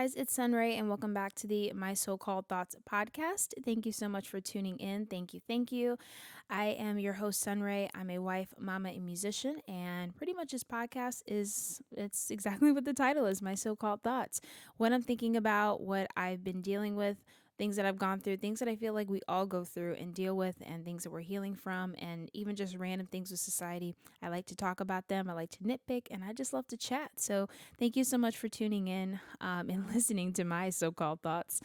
guys, it's Sunray, and welcome back to the My So-Called Thoughts podcast. Thank you so much for tuning in. Thank you, thank you. I am your host, Sunray. I'm a wife, mama, and musician, and pretty much this podcast it's exactly what the title is, My So-Called Thoughts. When I'm thinking about what I've been dealing with, things that I've gone through, things that I feel like we all go through and deal with, and things that we're healing from, and even just random things with society. I like to talk about them. I like to nitpick, and I just love to chat. So thank you so much for tuning in and listening to my so-called thoughts.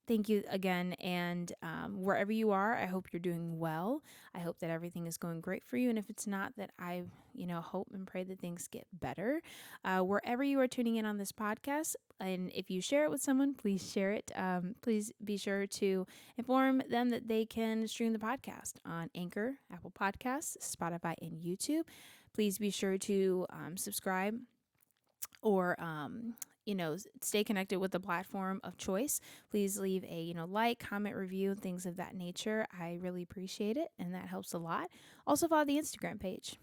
Thank you again. And wherever you are, I hope you're doing well. I hope that everything is going great for you. And if it's not, that I, hope and pray that things get better. Wherever you are tuning in on this podcast, and if you share it with someone, please share it. Please be sure to inform them that they can stream the podcast on Anchor, Apple Podcasts, Spotify, and YouTube. Please be sure to subscribe or stay connected with the platform of choice. Please leave a like, comment, review, things of that nature. I really appreciate it, and that helps a lot. Also follow the Instagram page.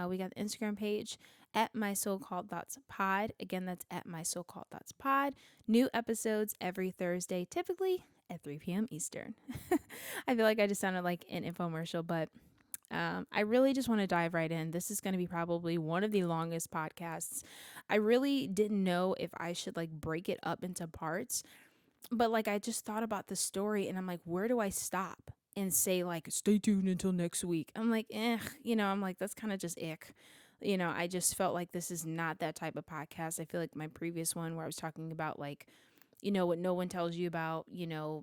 We got the Instagram page at My So-Called Thoughts Pod. Again, that's at My So-Called Thoughts Pod. New episodes every Thursday, typically at 3 p.m. Eastern. I feel like I just sounded like an infomercial, but I really just want to dive right in. This is going to be probably one of the longest podcasts. I really didn't know if I should break it up into parts, but I just thought about the story and I'm like, where do I stop and say stay tuned until next week? I'm like, I'm like, that's kind of just ick. I just felt like this is not that type of podcast. I feel like my previous one where I was talking about what no one tells you about,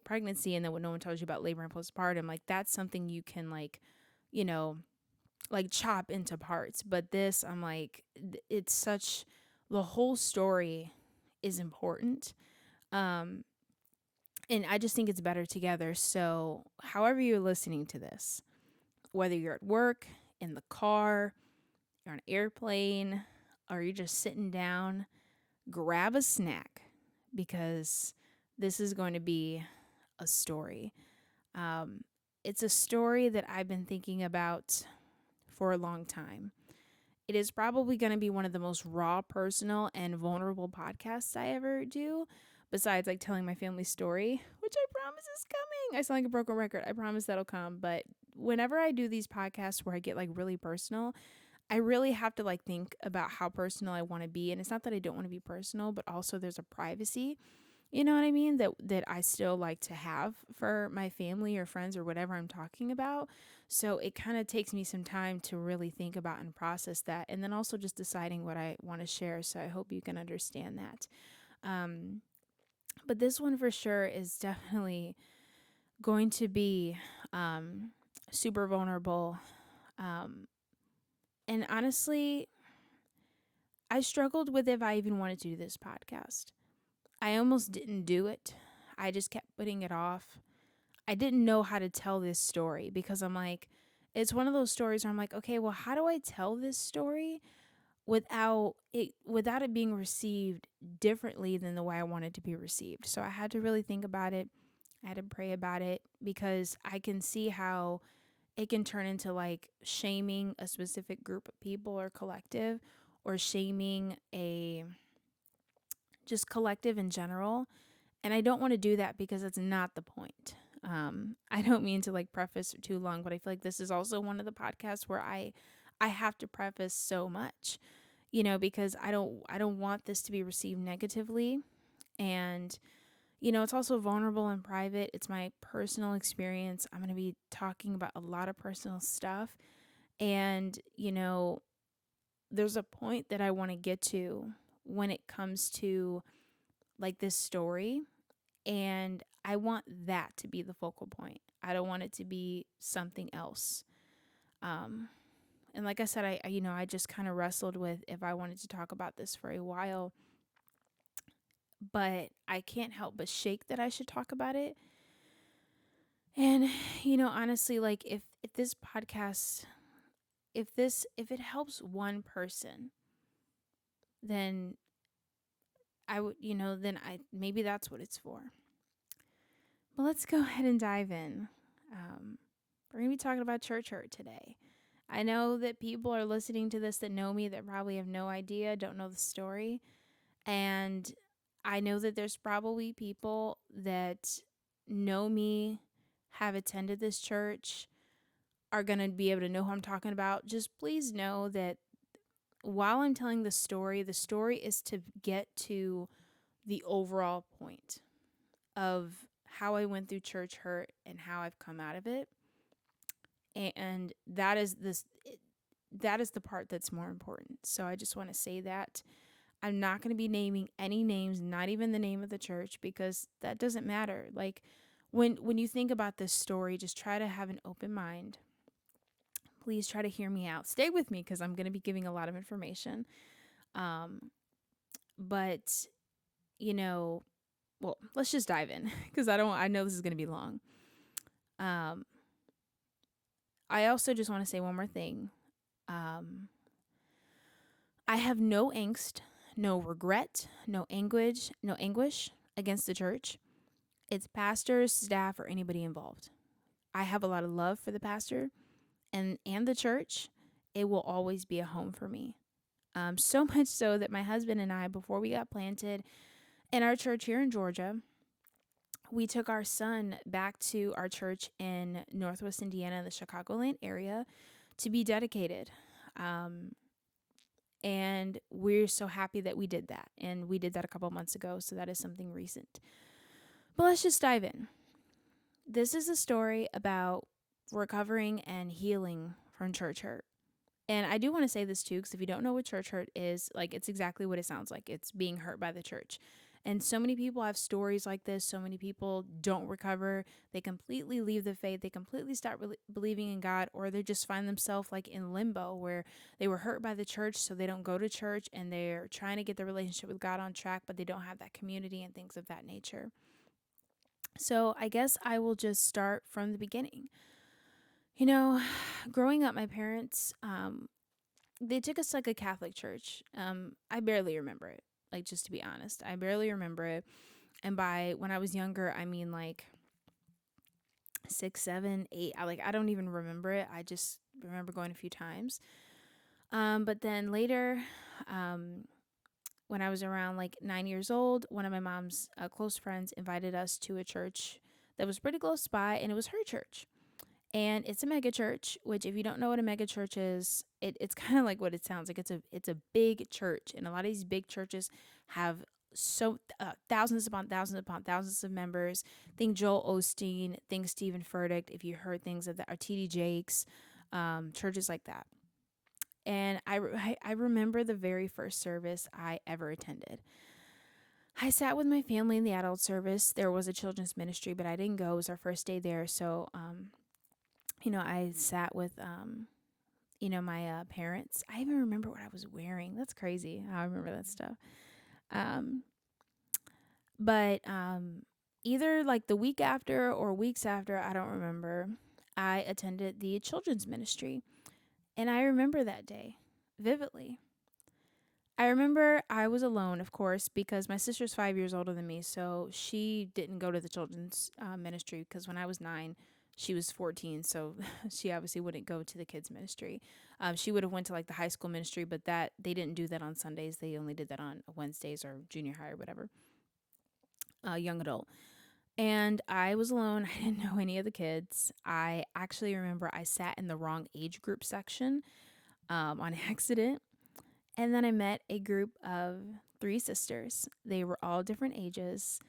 pregnancy, and then what no one tells you about labor and postpartum, that's something you can you know, chop into parts. But this, I'm like, it's such, the whole story is important. And I just think it's better together. So, however you're listening to this, whether you're at work, in the car, you're on an airplane, or you're just sitting down, grab a snack because this is going to be a story. It's a story that I've been thinking about for a long time. It is probably going to be one of the most raw, personal, and vulnerable podcasts I ever do, besides telling my family story, which I promise is coming. I sound like a broken record. I promise that'll come. But whenever I do these podcasts where I get really personal, I really have to think about how personal I want to be. And it's not that I don't want to be personal, but also there's a privacy, you know what I mean, that I still like to have for my family or friends or whatever I'm talking about. So it kind of takes me some time to really think about and process that, and then also just deciding what I want to share. So I hope you can understand that. But this one for sure is definitely going to be super vulnerable. And honestly, I struggled with if I even wanted to do this podcast. I almost didn't do it. I just kept putting it off. I didn't know how to tell this story because I'm like, it's one of those stories where I'm like, okay, well, how do I tell this story without it being received differently than the way I wanted to be received? So I had to really think about it. I had to pray about it because I can see how it can turn into shaming a specific group of people or collective, or shaming a just collective in general. And I don't want to do that because it's not the point. I don't mean to preface too long, but I feel like this is also one of the podcasts where I have to preface so much, because I don't want this to be received negatively. And it's also vulnerable and private. It's my personal experience. I'm going to be talking about a lot of personal stuff. And, there's a point that I want to get to when it comes to this story, and I want that to be the focal point. I don't want it to be something else. And like I said, I just kind of wrestled with if I wanted to talk about this for a while, but I can't help but shake that I should talk about it. And honestly, if this podcast, if it helps one person, then I would, then maybe that's what it's for. But let's go ahead and dive in. We're going to be talking about church hurt today. I know that people are listening to this that know me that probably have no idea, don't know the story. And I know that there's probably people that know me, have attended this church, are going to be able to know who I'm talking about. Just please know that while I'm telling the story is to get to the overall point of how I went through church hurt and how I've come out of it. And that is the part that's more important. So I just want to say that I'm not going to be naming any names, not even the name of the church, because that doesn't matter. Like when you think about this story, just try to have an open mind. Please try to hear me out. Stay with me because I'm going to be giving a lot of information. Um, but you know, well, let's just dive in because I know this is going to be long. Um, I also just want to say one more thing. Um, I have no angst, no regret, no anguish against the church, its pastors, staff, or anybody involved. I have a lot of love for the pastor and the church. It will always be a home for me. So much so that my husband and I, before we got planted in our church here in Georgia, we took our son back to our church in Northwest Indiana, the Chicagoland area, to be dedicated. Um, and we're so happy that we did that. And we did that a couple months ago, so that is something recent. But let's just dive in. This is a story about recovering and healing from church hurt. And I do want to say this too, because if you don't know what church hurt is, like it's exactly what it sounds like. It's being hurt by the church. And so many people have stories like this. So many people don't recover. They completely leave the faith. They completely stop believing in God, or they just find themselves like in limbo where they were hurt by the church, so they don't go to church and they're trying to get their relationship with God on track, but they don't have that community and things of that nature. So I guess I will just start from the beginning. You know, growing up, my parents, they took us to like a Catholic church. I barely remember it. Like, just to be honest, I barely remember it. And by when I was younger, I mean like 6, 7, 8. I don't even remember it. I just remember going a few times. But then later, um, when I was around like 9 years old, one of my mom's close friends invited us to a church that was pretty close by, and it was her church. And it's a mega church, which if you don't know what a mega church is, it's kind of like what it sounds like. It's a big church, and a lot of these big churches have thousands upon thousands of members. Think Joel Osteen, think Stephen Furtick. If you heard things of that, or T.D. Jakes, churches like that. And I remember the very first service I ever attended. I sat with my family in the adult service. There was a children's ministry, but I didn't go. It was our first day there, so I sat with, my parents. I even remember what I was wearing. That's crazy how I remember that stuff. Um, but either like the week after or weeks after, I don't remember, I attended the children's ministry. And I remember that day vividly. I remember I was alone, of course, because my sister's 5 years older than me. So she didn't go to the children's ministry because when I was 9, she was 14. So she obviously wouldn't go to the kids ministry. She would have went to like the high school ministry, but that they didn't do that on Sundays. They only did that on Wednesdays or junior high or whatever, young adult. And I was alone. I didn't know any of the kids. I actually remember I sat in the wrong age group section on accident. And then I met a group of 3 sisters. They were all different ages.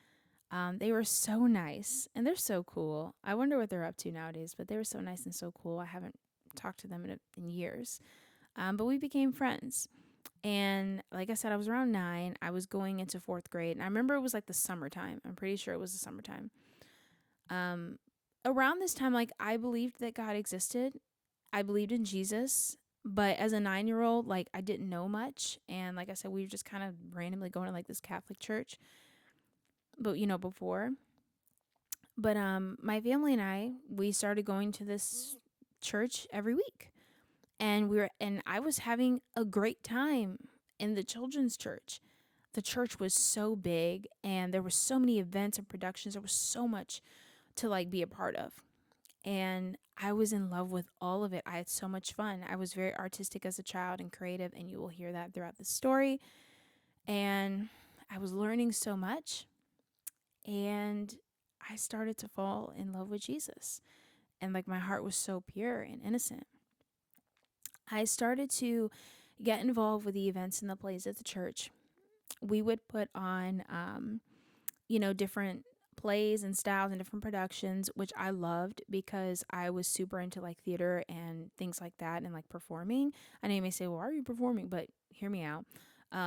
They were so nice, and they're so cool. I wonder what they're up to nowadays, but they were so nice and so cool. I haven't talked to them in years, but we became friends. And like I said, I was around 9. I was going into 4th grade, and I remember it was like the summertime. I'm pretty sure it was the summertime. Um, Around this time, like I believed that God existed. I believed in Jesus, but as a 9-year old, like I didn't know much. And like I said, we were just kind of randomly going to like this Catholic church, but before. But my family and we started going to this church every week. And I was having a great time in the children's church. The church was so big and there were so many events and productions. There was so much to like be a part of. And I was in love with all of it. I had so much fun. I was very artistic as a child and creative, and you will hear that throughout the story. And I was learning so much, and I started to fall in love with Jesus. And like my heart was so pure and innocent. I started to get involved with the events and the plays at the church. We would put on, different plays and styles and different productions, which I loved because I was super into like theater and things like that and like performing. I know you may say, well, why are you performing? But hear me out.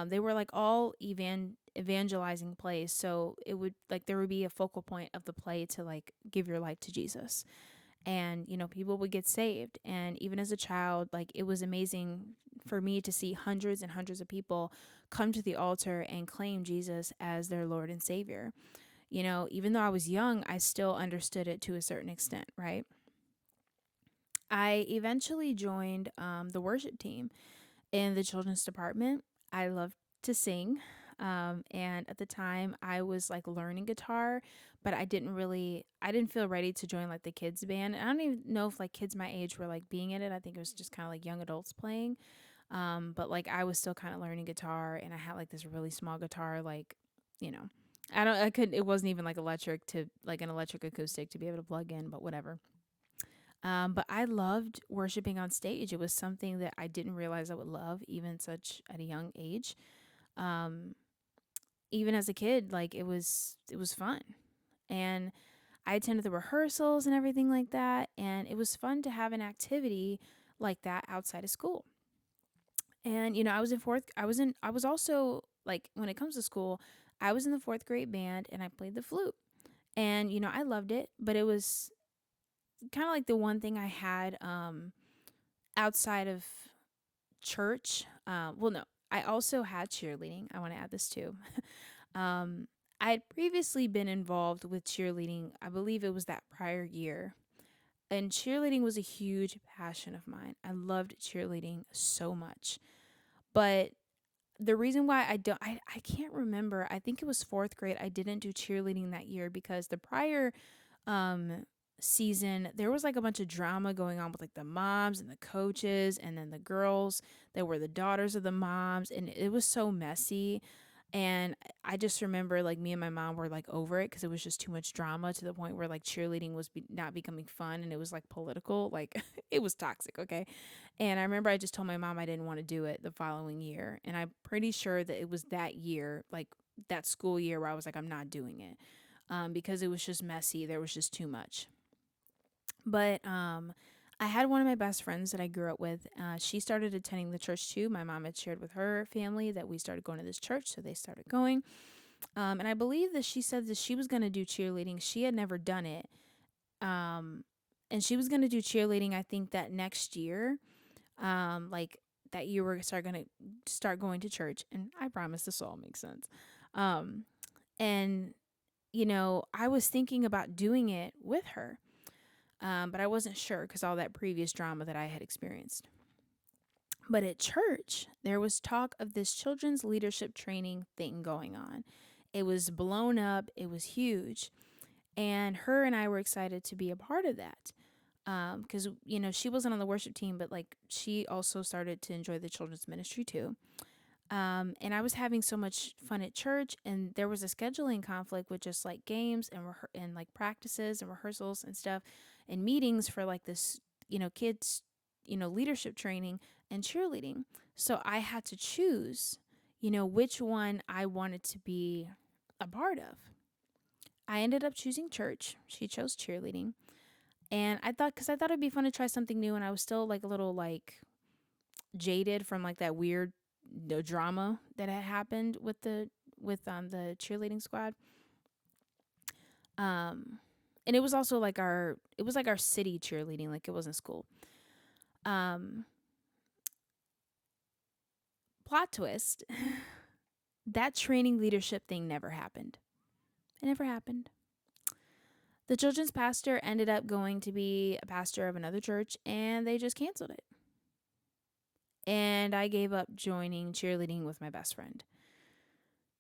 They were like all evangelizing plays. So it would like, there would be a focal point of the play to like give your life to Jesus. And, people would get saved. And even as a child, like it was amazing for me to see hundreds and hundreds of people come to the altar and claim Jesus as their Lord and Savior. Even though I was young, I still understood it to a certain extent, right? I eventually joined the worship team in the children's department. I loved to sing. And at the time, I was like learning guitar, but I didn't feel ready to join like the kids' band. And I don't even know if like kids my age were like being in it. I think it was just kind of like young adults playing. But like I was still kind of learning guitar, and I had like this really small guitar, like, you know, it wasn't even like electric to like an electric acoustic to be able to plug in, but whatever. But I loved worshiping on stage. It was something that I didn't realize I would love even such at a young age. Um, Even as a kid, like it was fun. And I attended the rehearsals and everything like that, and it was fun to have an activity like that outside of school. And I was also like when it comes to school, I was in the 4th grade band and I played the flute. And I loved it, but it was kind of like the one thing I had outside of church. Well, no, I also had cheerleading. I want to add this too. um, I had previously been involved with cheerleading. I believe it was that prior year. And cheerleading was a huge passion of mine. I loved cheerleading so much. But the reason why I can't remember. I think it was 4th grade. I didn't do cheerleading that year because the prior um season there was like a bunch of drama going on with like the moms and the coaches and then the girls that were the daughters of the moms, and it was so messy. And I just remember like me and my mom were like over it because it was just too much drama to the point where like cheerleading was not becoming fun, and it was like political, like it was toxic, okay? And I remember I just told my mom I didn't want to do it the following year, and I'm pretty sure that it was that year, like that school year, where I was like, I'm not doing it, because it was just messy. There was just too much. But I had one of my best friends that I grew up with. She started attending the church too. My mom had shared with her family that we started going to this church, so they started going. And I believe that she said that she was going to do cheerleading. She had never done it. Um, and she was going to do cheerleading, I think, that next year. Like that year, we're going to start going to church. And I promise this all makes sense. Um, and, I was thinking about doing it with her, but I wasn't sure because all that previous drama that I had experienced. But at church, there was talk of this children's leadership training thing going on. It was blown up, it was huge. And her and I were excited to be a part of that. Because, she wasn't on the worship team, but like she also started to enjoy the children's ministry too. And I was having so much fun at church, and there was a scheduling conflict with just like games and like practices and rehearsals and stuff and meetings for like this, kids, leadership training and cheerleading. So I had to choose, which one I wanted to be a part of. I ended up choosing church. She chose cheerleading. And because I thought it'd be fun to try something new, and I was still like a little like jaded from like that weird drama that had happened with the cheerleading squad. Um and it was also like our city cheerleading, like it wasn't school. Um Plot twist. That training leadership thing never happened. It never happened. The children's pastor ended up going to be a pastor of another church, and they just canceled it. And I gave up joining cheerleading with my best friend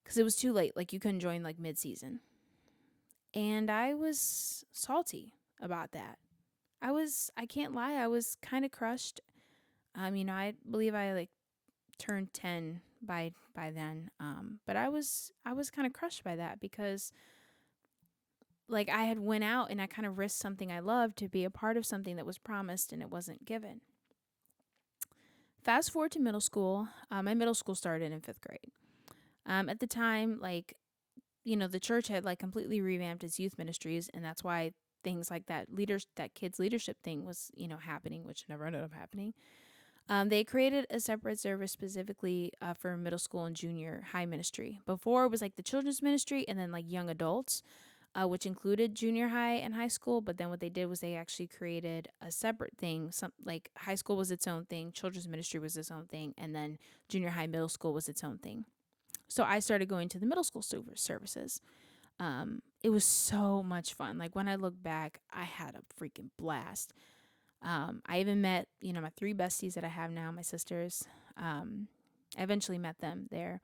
because it was too late. Like you couldn't join like mid-season. And I was salty about that. I can't lie, I was kind of crushed. I believe I like turned 10 by then. But I was kind of crushed by that because like I had went out and I kind of risked something I loved to be a part of something that was promised and it wasn't given. Fast forward to middle school. My middle school started in 5th grade. At the time, like, the church had like completely revamped its youth ministries, and that's why things like that kids leadership thing was, happening, which never ended up happening. They created a separate service specifically for middle school and junior high ministry. Before it was like the children's ministry and then like young adults, which included junior high and high school. But then what they did was they actually created a separate thing. Some like high school was its own thing, children's ministry was its own thing, and then junior high, middle school was its own thing. So I started going to the middle school services. It was so much fun. Like when I look back, I had a freaking blast. I even met, my three besties that I have now, my sisters. I eventually met them there.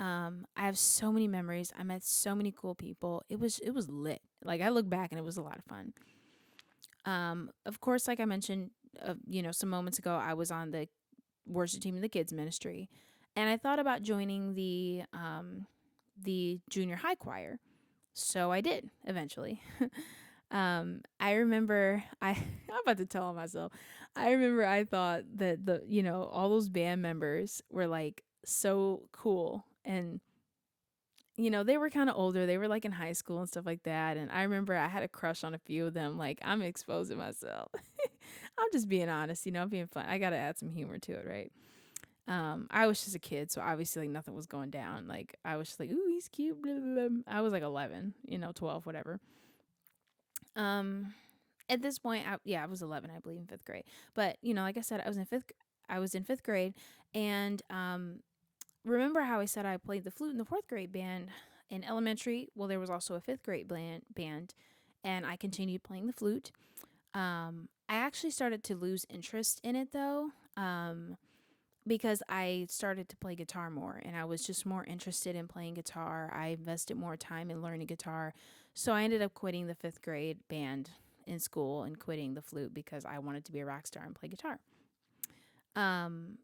I have so many memories. I met so many cool people. It was lit. Like I look back and it was a lot of fun. Of course, like I mentioned, some moments ago, I was on the worship team in the kids ministry, and I thought about joining the junior high choir. So I did eventually. I remember I'm about to tell on myself. I remember I thought that all those band members were like so cool, and they were kind of older. They were like in high school and stuff like that. And I remember I had a crush on a few of them. Like I'm exposing myself. I'm just being honest, being fun. I got to add some humor to it, right? I was just a kid, so obviously like nothing was going down. Like I was just like, ooh, he's cute. Blah, blah, blah. I was like 11, 12, whatever. Um, at this point, I was 11, I believe, in 5th grade. But like I said, I was in 5th grade, and remember how I said I played the flute in the 4th grade band in elementary? Well, there was also a 5th grade band, and I continued playing the flute. I actually started to lose interest in it though. Because I started to play guitar more and I was just more interested in playing guitar. I invested more time in learning guitar. So I ended up quitting the 5th grade band in school and quitting the flute because I wanted to be a rock star and play guitar.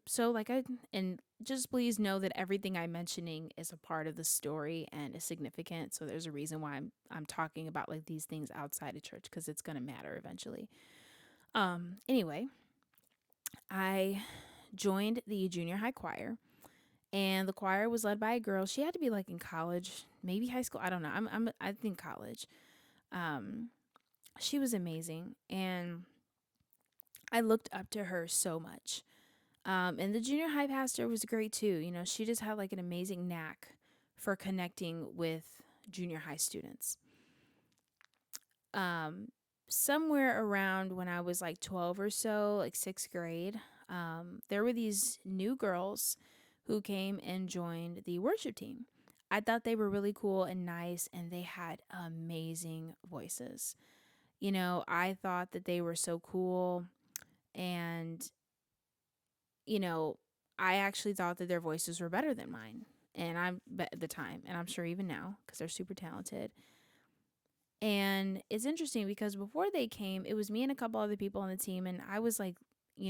So and just please know that everything I'm mentioning is a part of the story and is significant. So there's a reason why I'm talking about like these things outside of church because it's gonna matter eventually. Anyway, I joined the junior high choir, and the choir was led by a girl. She had to be like in college, maybe high school. I don't know. I think college. Um, she was amazing, and I looked up to her so much. And the junior high pastor was great too. She just had like an amazing knack for connecting with junior high students. Um, Somewhere around when I was like 12 or so, like 6th grade, there were these new girls who came and joined the worship team. I thought they were really cool and nice, and they had amazing voices. I thought that they were so cool, and you know, I actually thought that their voices were better than mine. And at the time, and I'm sure even now, because they're super talented. And it's interesting because before they came, it was me and a couple other people on the team, and I was like,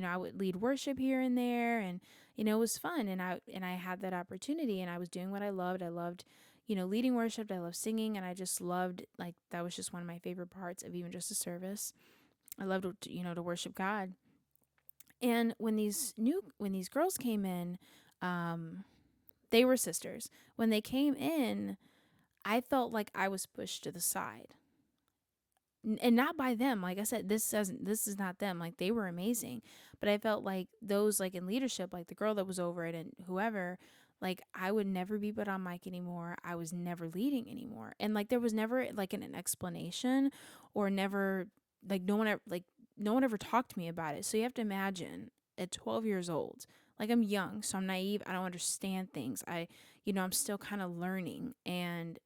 I would lead worship here and there, and it was fun, and I had that opportunity, and I was doing what I loved. I loved, leading worship. I loved singing, and I just loved like that was just one of my favorite parts of even just a service. I loved, to worship God. And when these girls came in, um, they were sisters. When they came in, I felt like I was pushed to the side, and not by them. Like I said, this is not them. Like they were amazing, but I felt like those like in leadership, like the girl that was over it and whoever, like I would never be put on mic anymore. I was never leading anymore, and like there was never like an explanation, or never like no one ever talked to me about it. So you have to imagine at 12 years old, like I'm young, so I'm naive. I don't understand things. I'm still kind of learning, and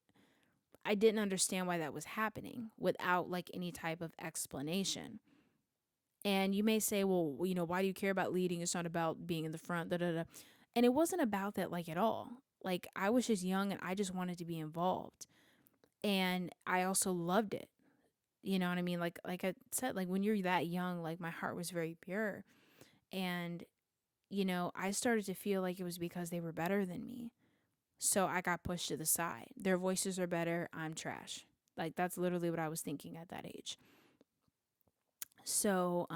I didn't understand why that was happening without like any type of explanation. And you may say, well, why do you care about leading? It's not about being in the front, da da da. And it wasn't about that like at all. Like I was just young and I just wanted to be involved. And I also loved it. You know what I mean? Like I said, like when you're that young, like my heart was very pure. And I started to feel like it was because they were better than me. So I got pushed to the side. Their voices are better. I'm trash. Like, that's literally what I was thinking at that age. So,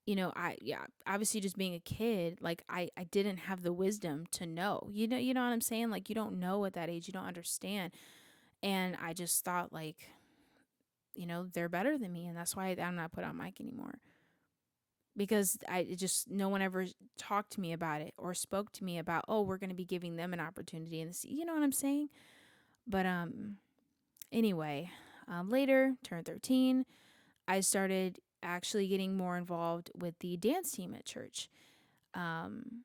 yeah, obviously just being a kid, like I didn't have the wisdom to know. You know what I'm saying? Like, you don't know at that age, you don't understand. And I just thought, like, they're better than me, and that's why I'm not put on mic anymore. Because no one ever talked to me about it or spoke to me about, oh, we're going to be giving them an opportunity, and you know what I'm saying? But anyway, later, turned 13, I started actually getting more involved with the dance team at church. Um,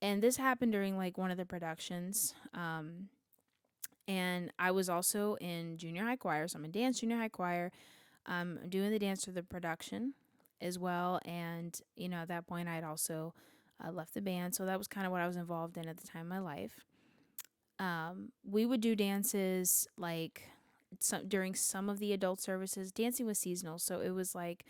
and this happened during like one of the productions. And I was also in junior high choir, so I'm in dance junior high choir. Doing the dance for the production as well. And, at that point, I had also left the band. So that was kind of what I was involved in at the time of my life. We would do dances like during some of the adult services. Dancing was seasonal. So it was like,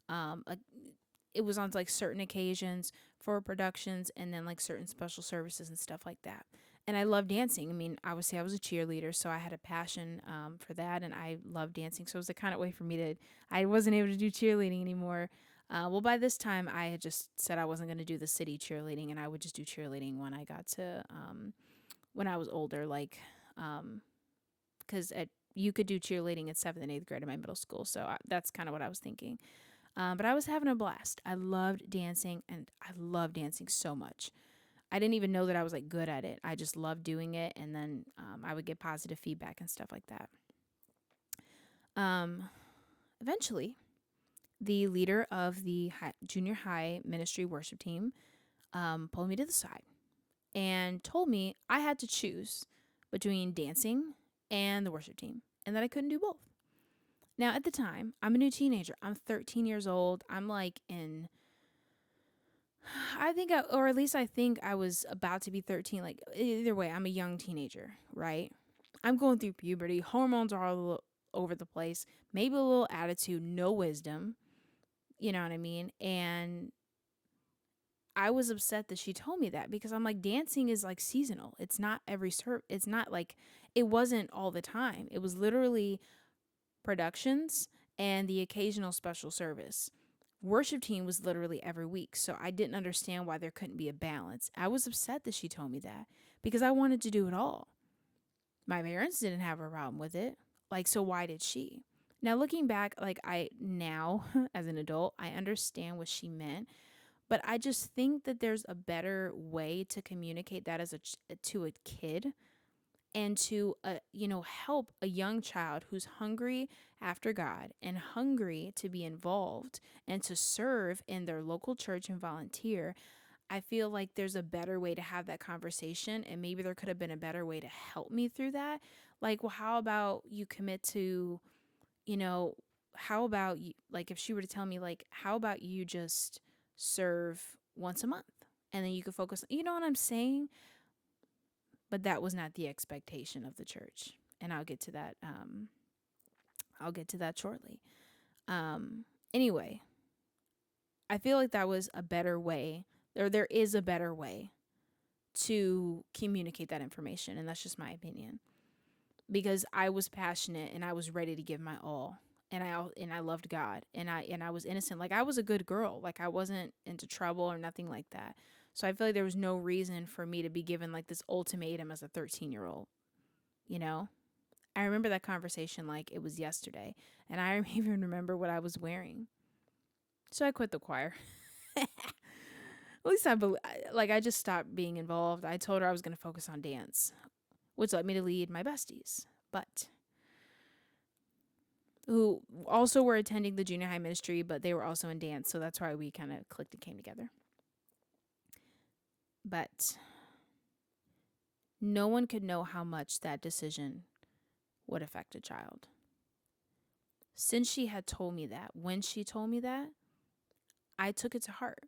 it was on like certain occasions for productions and then like certain special services and stuff like that. And I love dancing. I mean, obviously, I was a cheerleader, so I had a passion for that, and I love dancing. So it was the kind of way for me to, I wasn't able to do cheerleading anymore. Well, by this time, I had just said I wasn't going to do the city cheerleading, and I would just do cheerleading when I got to, when I was older, like, because you could do cheerleading at 7th and 8th grade in my middle school. So that's kind of what I was thinking. But I was having a blast. I loved dancing, and I love dancing so much. I didn't even know that I was like good at it. I just loved doing it, and then I would get positive feedback and stuff like that. Um, Eventually, the leader of the junior high ministry worship team pulled me to the side and told me I had to choose between dancing and the worship team, and that I couldn't do both. Now, at the time, I'm a new teenager. I'm 13 years old. I'm like in, or at least I think I was about to be 13. Like, either way, I'm a young teenager, right? I'm going through puberty. Hormones are all over the place. Maybe a little attitude, no wisdom. You know what I mean? And I was upset that she told me that because I'm like, dancing is like seasonal. It's not it's not like, it wasn't all the time. It was literally productions and the occasional special service. Worship team was literally every week, so I didn't understand why there couldn't be a balance. I was upset that she told me that because I wanted to do it all. My parents didn't have a problem with it. Like, so why did she? Now, looking back, like, now as an adult, I understand what she meant, but I just think that there's a better way to communicate that to a kid, and to help a young child who's hungry after God and hungry to be involved and to serve in their local church and volunteer. I feel like there's a better way to have that conversation, and maybe there could have been a better way to help me through that. Like, well, how about you commit to, you know how about you, like, if she were to tell me, like, how about you just serve once a month, and then you could focus, you know what I'm saying? But that was not the expectation of the church, and I'll get to that. I'll get to that shortly. Anyway, I feel like that was a better way, or there is a better way to communicate that information, and that's just my opinion. Because I was passionate and I was ready to give my all, and I loved God, and I was innocent. Like, I was a good girl. Like, I wasn't into trouble or nothing like that. So I feel like there was no reason for me to be given like this ultimatum as a 13-year-old. You know, I remember that conversation like it was yesterday, and I even remember what I was wearing. So I quit the choir. At least I just stopped being involved. I told her I was going to focus on dance, which led me to lead my besties, but who also were attending the junior high ministry, but they were also in dance, so that's why we kind of clicked and came together. But no one could know how much that decision would affect a child. Since she had told me that, when she told me that, I took it to heart.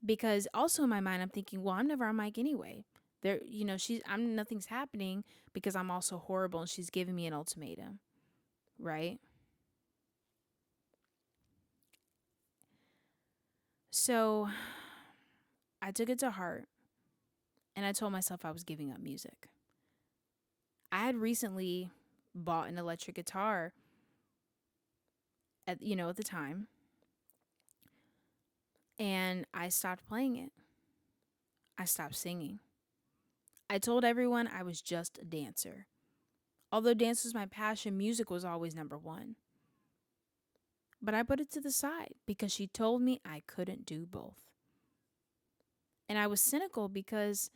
Because also in my mind, I'm thinking, well, I'm never on mic anyway. Nothing's happening because I'm also horrible, and she's giving me an ultimatum, right? So I took it to heart and I told myself I was giving up music. I had recently bought an electric guitar at the time, and I stopped playing it. I stopped singing. I told everyone I was just a dancer. Although dance was my passion, music was always number one. But I put it to the side because she told me I couldn't do both. And I was cynical because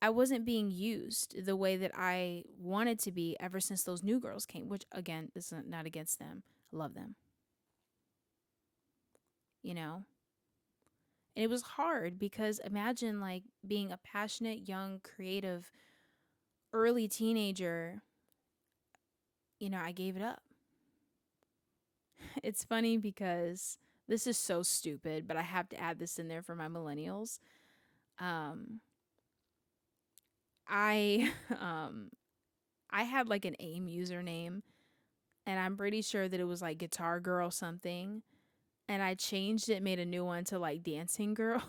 I wasn't being used the way that I wanted to be ever since those new girls came, which again, this is not against them. I love them, you know? And it was hard because imagine like being a passionate, young, creative, early teenager. I gave it up. It's funny because this is so stupid, but I have to add this in there for my millennials. Um, I um I had like an AIM username, and I'm pretty sure that it was like Guitar Girl something, and I changed it, made a new one to like Dancing Girl.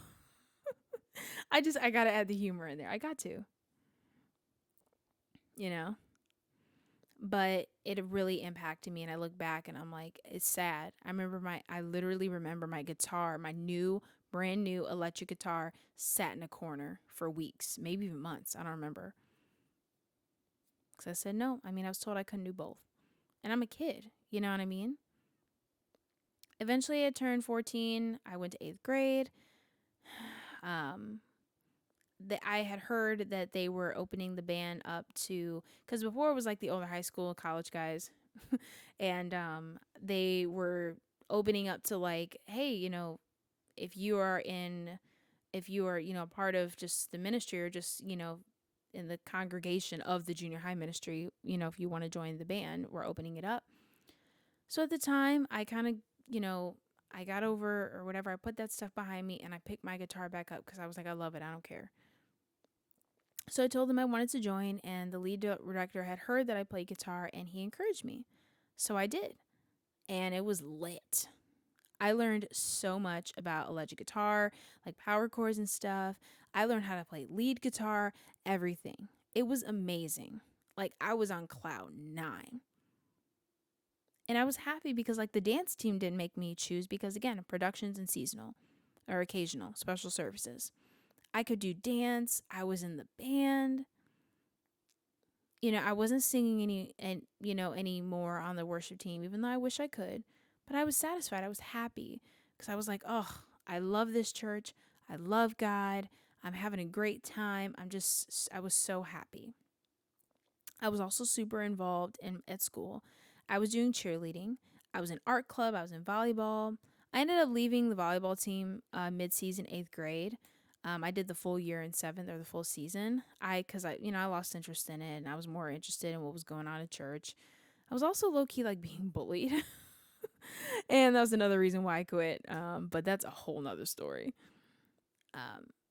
I got to add the humor in there. I got to, you know. But it really impacted me, and I look back and I'm like, it's sad. I literally remember my guitar, my new brand new electric guitar sat in a corner for weeks, maybe even months. I don't remember. Cuz I said no. I mean, I was told I couldn't do both. And I'm a kid, you know what I mean? Eventually I turned 14. I went to 8th grade. Um I had heard that they were opening the band up to, because before it was like the older high school college guys, and they were opening up to like, hey, if you are in, if you are part of just the ministry, or just in the congregation of the junior high ministry, if you want to join the band, we're opening it up. So at the time, I kind of, you know, I got over or whatever. I put that stuff behind me and I picked my guitar back up because I was like, I love it. I don't care. So I told them I wanted to join, and the lead director had heard that I played guitar and he encouraged me. So I did, and it was lit. I learned so much about electric guitar, like power chords and stuff. I learned how to play lead guitar, everything. It was amazing. Like I was on cloud 9. And I was happy because like the dance team didn't make me choose because again, productions and seasonal or occasional special services. I could do dance. I was in the band. I wasn't singing any more on the worship team, even though I wish I could. But I was satisfied. I was happy because I was like, oh, I love this church. I love God. I'm having a great time. I was so happy. I was also super involved at school. I was doing cheerleading. I was in art club. I was in volleyball. I ended up leaving the volleyball team mid-season 8th grade. I did the full year in 7th, or the full season. Because I lost interest in it, and I was more interested in what was going on at church. I was also low key like being bullied, and that was another reason why I quit. But that's a whole nother story.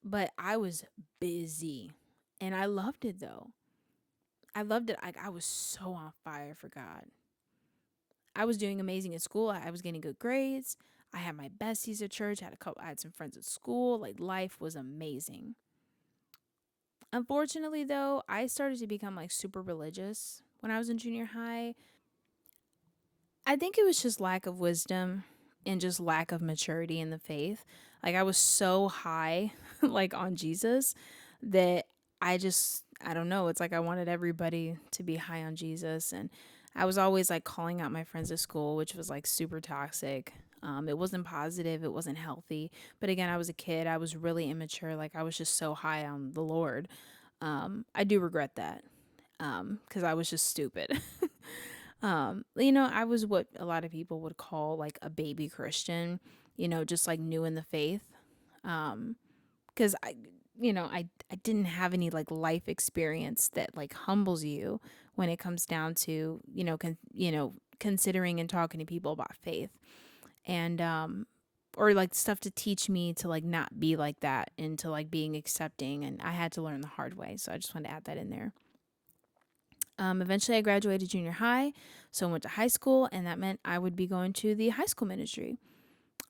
But I was busy, and I loved it though. I loved it. I was so on fire for God. I was doing amazing at school. I was getting good grades. I had my besties at church. I had some friends at school. Like life was amazing. Unfortunately, though, I started to become like super religious when I was in junior high. I think it was just lack of wisdom and just lack of maturity in the faith. Like I was so high like on Jesus that I don't know, it's like I wanted everybody to be high on Jesus, and I was always like calling out my friends at school, which was like super toxic. It wasn't positive, it wasn't healthy. But again, I was a kid, I was really immature, like I was just so high on the Lord. I do regret that because I was just stupid. I was what a lot of people would call like a baby Christian, just like new in the faith. Because I didn't have any like life experience that like humbles you when it comes down to, considering and talking to people about faith. And, or like stuff to teach me to like not be like that, into like being accepting. And I had to learn the hard way. So I just wanted to add that in there. Eventually, I graduated junior high, so I went to high school, and that meant I would be going to the high school ministry.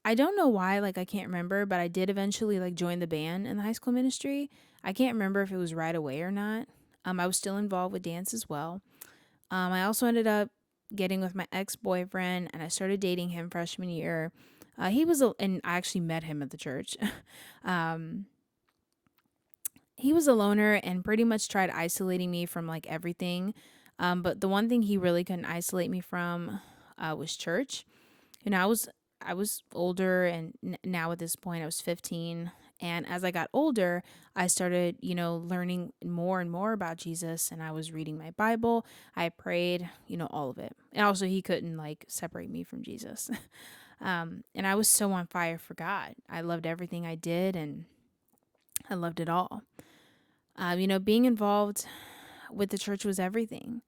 I don't know why, like I can't remember, but I did eventually like join the band in the high school ministry. I can't remember if it was right away or not. I was still involved with dance as well. I also ended up getting with my ex boyfriend, and I started dating him freshman year. And I actually met him at the church. um, he was a loner and pretty much tried isolating me from like everything. But the one thing he really couldn't isolate me from was church. You know, I was older, and now at this point I was 15. And as I got older, I started, learning more and more about Jesus. And I was reading my Bible. I prayed, all of it. And also, he couldn't like separate me from Jesus. And I was so on fire for God. I loved everything I did, and I loved it all. Being involved with the church was everything.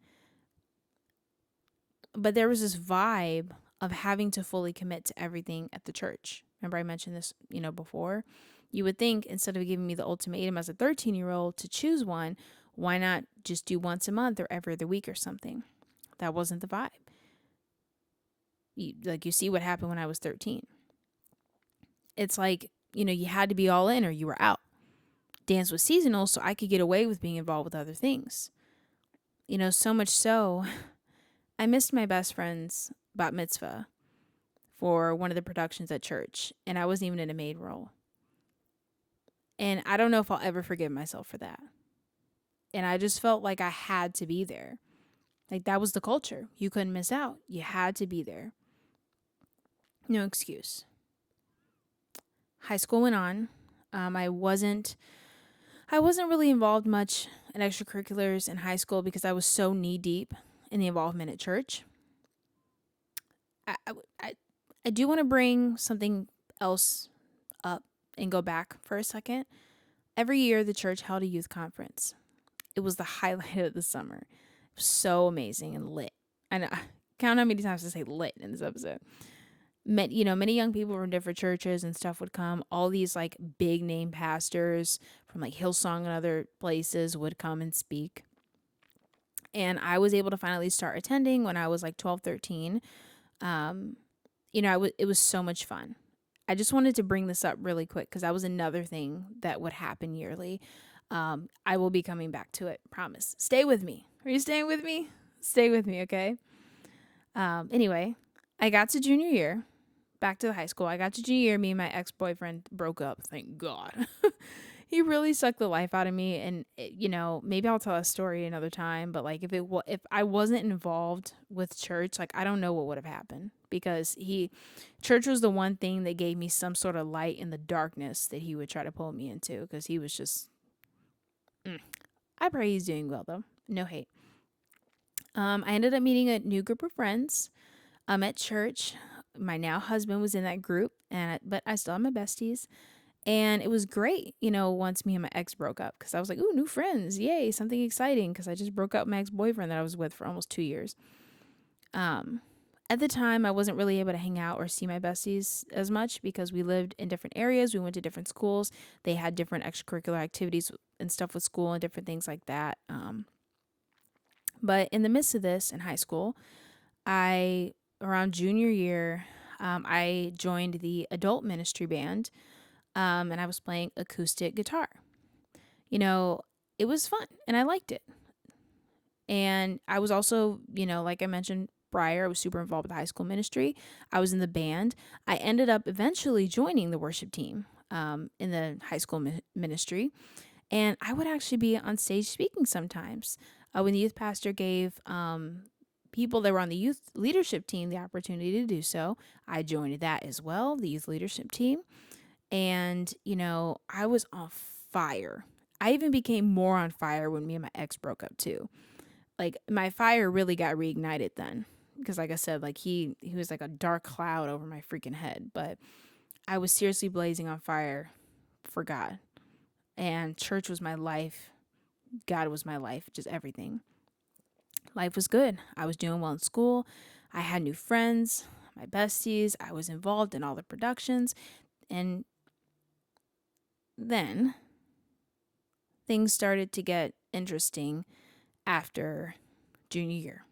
But there was this vibe of having to fully commit to everything at the church. Remember, I mentioned this, before. You would think instead of giving me the ultimatum as a 13-year-old to choose one, why not just do once a month or every other week or something? That wasn't the vibe. You see what happened when I was 13. It's like, you had to be all in or you were out. Dance was seasonal, so I could get away with being involved with other things. So much so, I missed my best friend's bat mitzvah for one of the productions at church, and I wasn't even in a maid role. And I don't know if I'll ever forgive myself for that. And I just felt like I had to be there. Like that was the culture. You couldn't miss out. You had to be there. No excuse. High school went on. I wasn't really involved much in extracurriculars in high school because I was so knee deep in the involvement at church. I, I, I do want to bring something else up and go back for a second. Every year, the church held a youth conference. It was the highlight of the summer. It was so amazing and lit. And I count how many times I say lit in this episode. Many young people from different churches and stuff would come. All these like big name pastors from like Hillsong and other places would come and speak. And I was able to finally start attending when I was like 12, 13. It was so much fun. I just wanted to bring this up really quick because that was another thing that would happen yearly. I will be coming back to it, promise. Stay with me. Are you staying with me? Stay with me, okay? Anyway, I got to junior year, back to the high school. I got to junior year, me and my ex-boyfriend broke up, thank God. He really sucked the life out of me, and maybe I'll tell a story another time, but like if I wasn't involved with church, like I don't know what would have happened, because church was the one thing that gave me some sort of light in the darkness that he would try to pull me into, because he was just I pray he's doing well though. No hate. I ended up meeting a new group of friends at church. My now husband was in that group, but I still have my besties. And it was great, once me and my ex broke up, because I was like, ooh, new friends. Yay, something exciting, because I just broke up with my ex-boyfriend that I was with for almost 2 years. At the time, I wasn't really able to hang out or see my besties as much because we lived in different areas. We went to different schools. They had different extracurricular activities and stuff with school and different things like that. But in the midst of this in high school, around junior year, I joined the adult ministry band. And I was playing acoustic guitar. It was fun and I liked it. And I was also, like I mentioned prior, I was super involved with the high school ministry. I was in the band. I ended up eventually joining the worship team in the high school ministry. And I would actually be on stage speaking sometimes. When the youth pastor gave people that were on the youth leadership team the opportunity to do so, I joined that as well, the youth leadership team. And, I was on fire. I even became more on fire when me and my ex broke up too. Like my fire really got reignited then. Because like I said, like he was like a dark cloud over my freaking head. But I was seriously blazing on fire for God. And church was my life. God was my life, just everything. Life was good. I was doing well in school. I had new friends, my besties. I was involved in all the productions. And then things started to get interesting after junior year.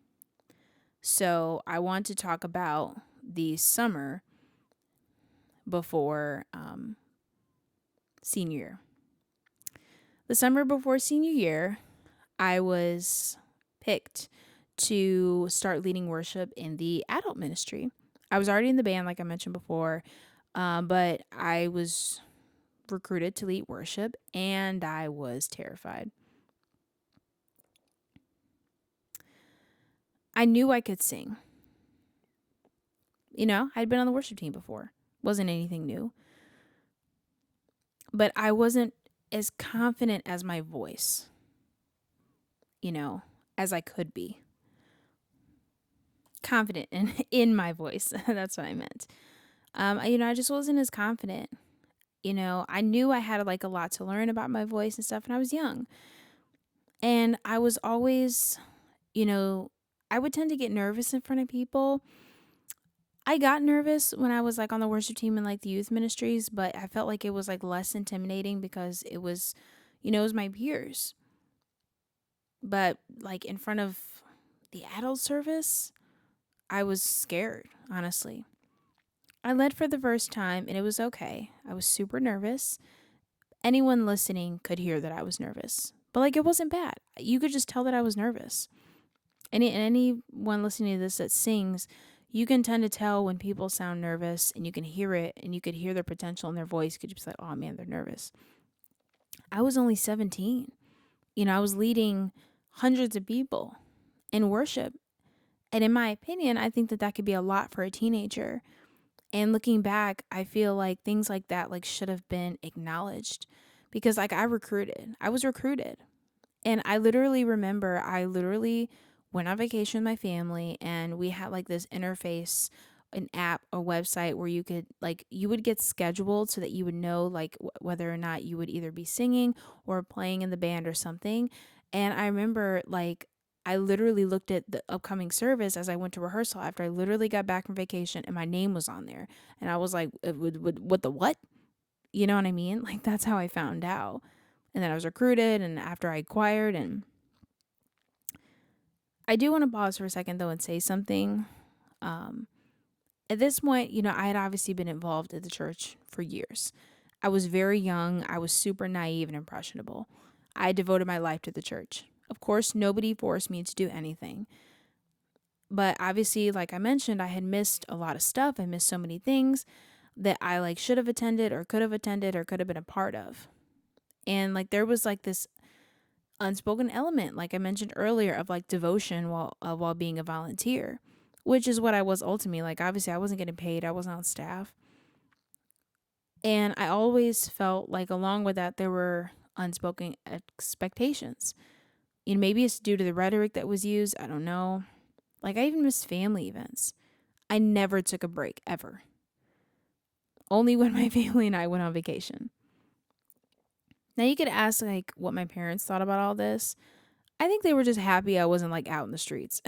So I want to talk about the summer before senior year. The summer before senior year, I was picked to start leading worship in the adult ministry. I was already in the band, like I mentioned before, but I was recruited to lead worship, and I was terrified. I knew I could sing. I'd been on the worship team before. Wasn't anything new. But I wasn't as confident as my voice, as I could be. Confident in my voice. That's what I meant. I just wasn't as confident. I knew I had like a lot to learn about my voice and stuff, and I was young. And I was always, I would tend to get nervous in front of people. I got nervous when I was like on the worship team and like the youth ministries, but I felt like it was like less intimidating because it was, it was my peers. But like in front of the adult service, I was scared, honestly. I led for the first time and it was okay. I was super nervous. Anyone listening could hear that I was nervous, but like it wasn't bad. You could just tell that I was nervous. Anyone listening to this that sings, you can tend to tell when people sound nervous, and you can hear it, and you could hear their potential in their voice. You could just be like, oh man, they're nervous. I was only 17. I was leading hundreds of people in worship. And in my opinion, I think that could be a lot for a teenager. And looking back, I feel like things like that like should have been acknowledged, because like I was recruited. And I literally remember went on vacation with my family, and we had like this interface, an app, a website where you would get scheduled so that you would know like whether or not you would either be singing or playing in the band or something. And I remember like I literally looked at the upcoming service as I went to rehearsal after I literally got back from vacation, and my name was on there. And I was like, what the what? You know what I mean? Like that's how I found out. And then I was recruited, and after I acquired, and I do want to pause for a second though and say something. At this point, I had obviously been involved at the church for years. I was very young. I was super naive and impressionable. I devoted my life to the church. Of course, nobody forced me to do anything. But obviously, like I mentioned, I had missed a lot of stuff. I missed so many things that I like should have attended or could have attended or could have been a part of. And like there was like this unspoken element, like I mentioned earlier, of like devotion while being a volunteer, which is what I was ultimately. Like obviously I wasn't getting paid, I wasn't on staff. And I always felt like along with that there were unspoken expectations. Maybe it's due to the rhetoric that was used, I don't know. Like I even missed family events. I never took a break ever. Only when my family and I went on vacation. Now you could ask like what my parents thought about all this. I think they were just happy I wasn't like out in the streets.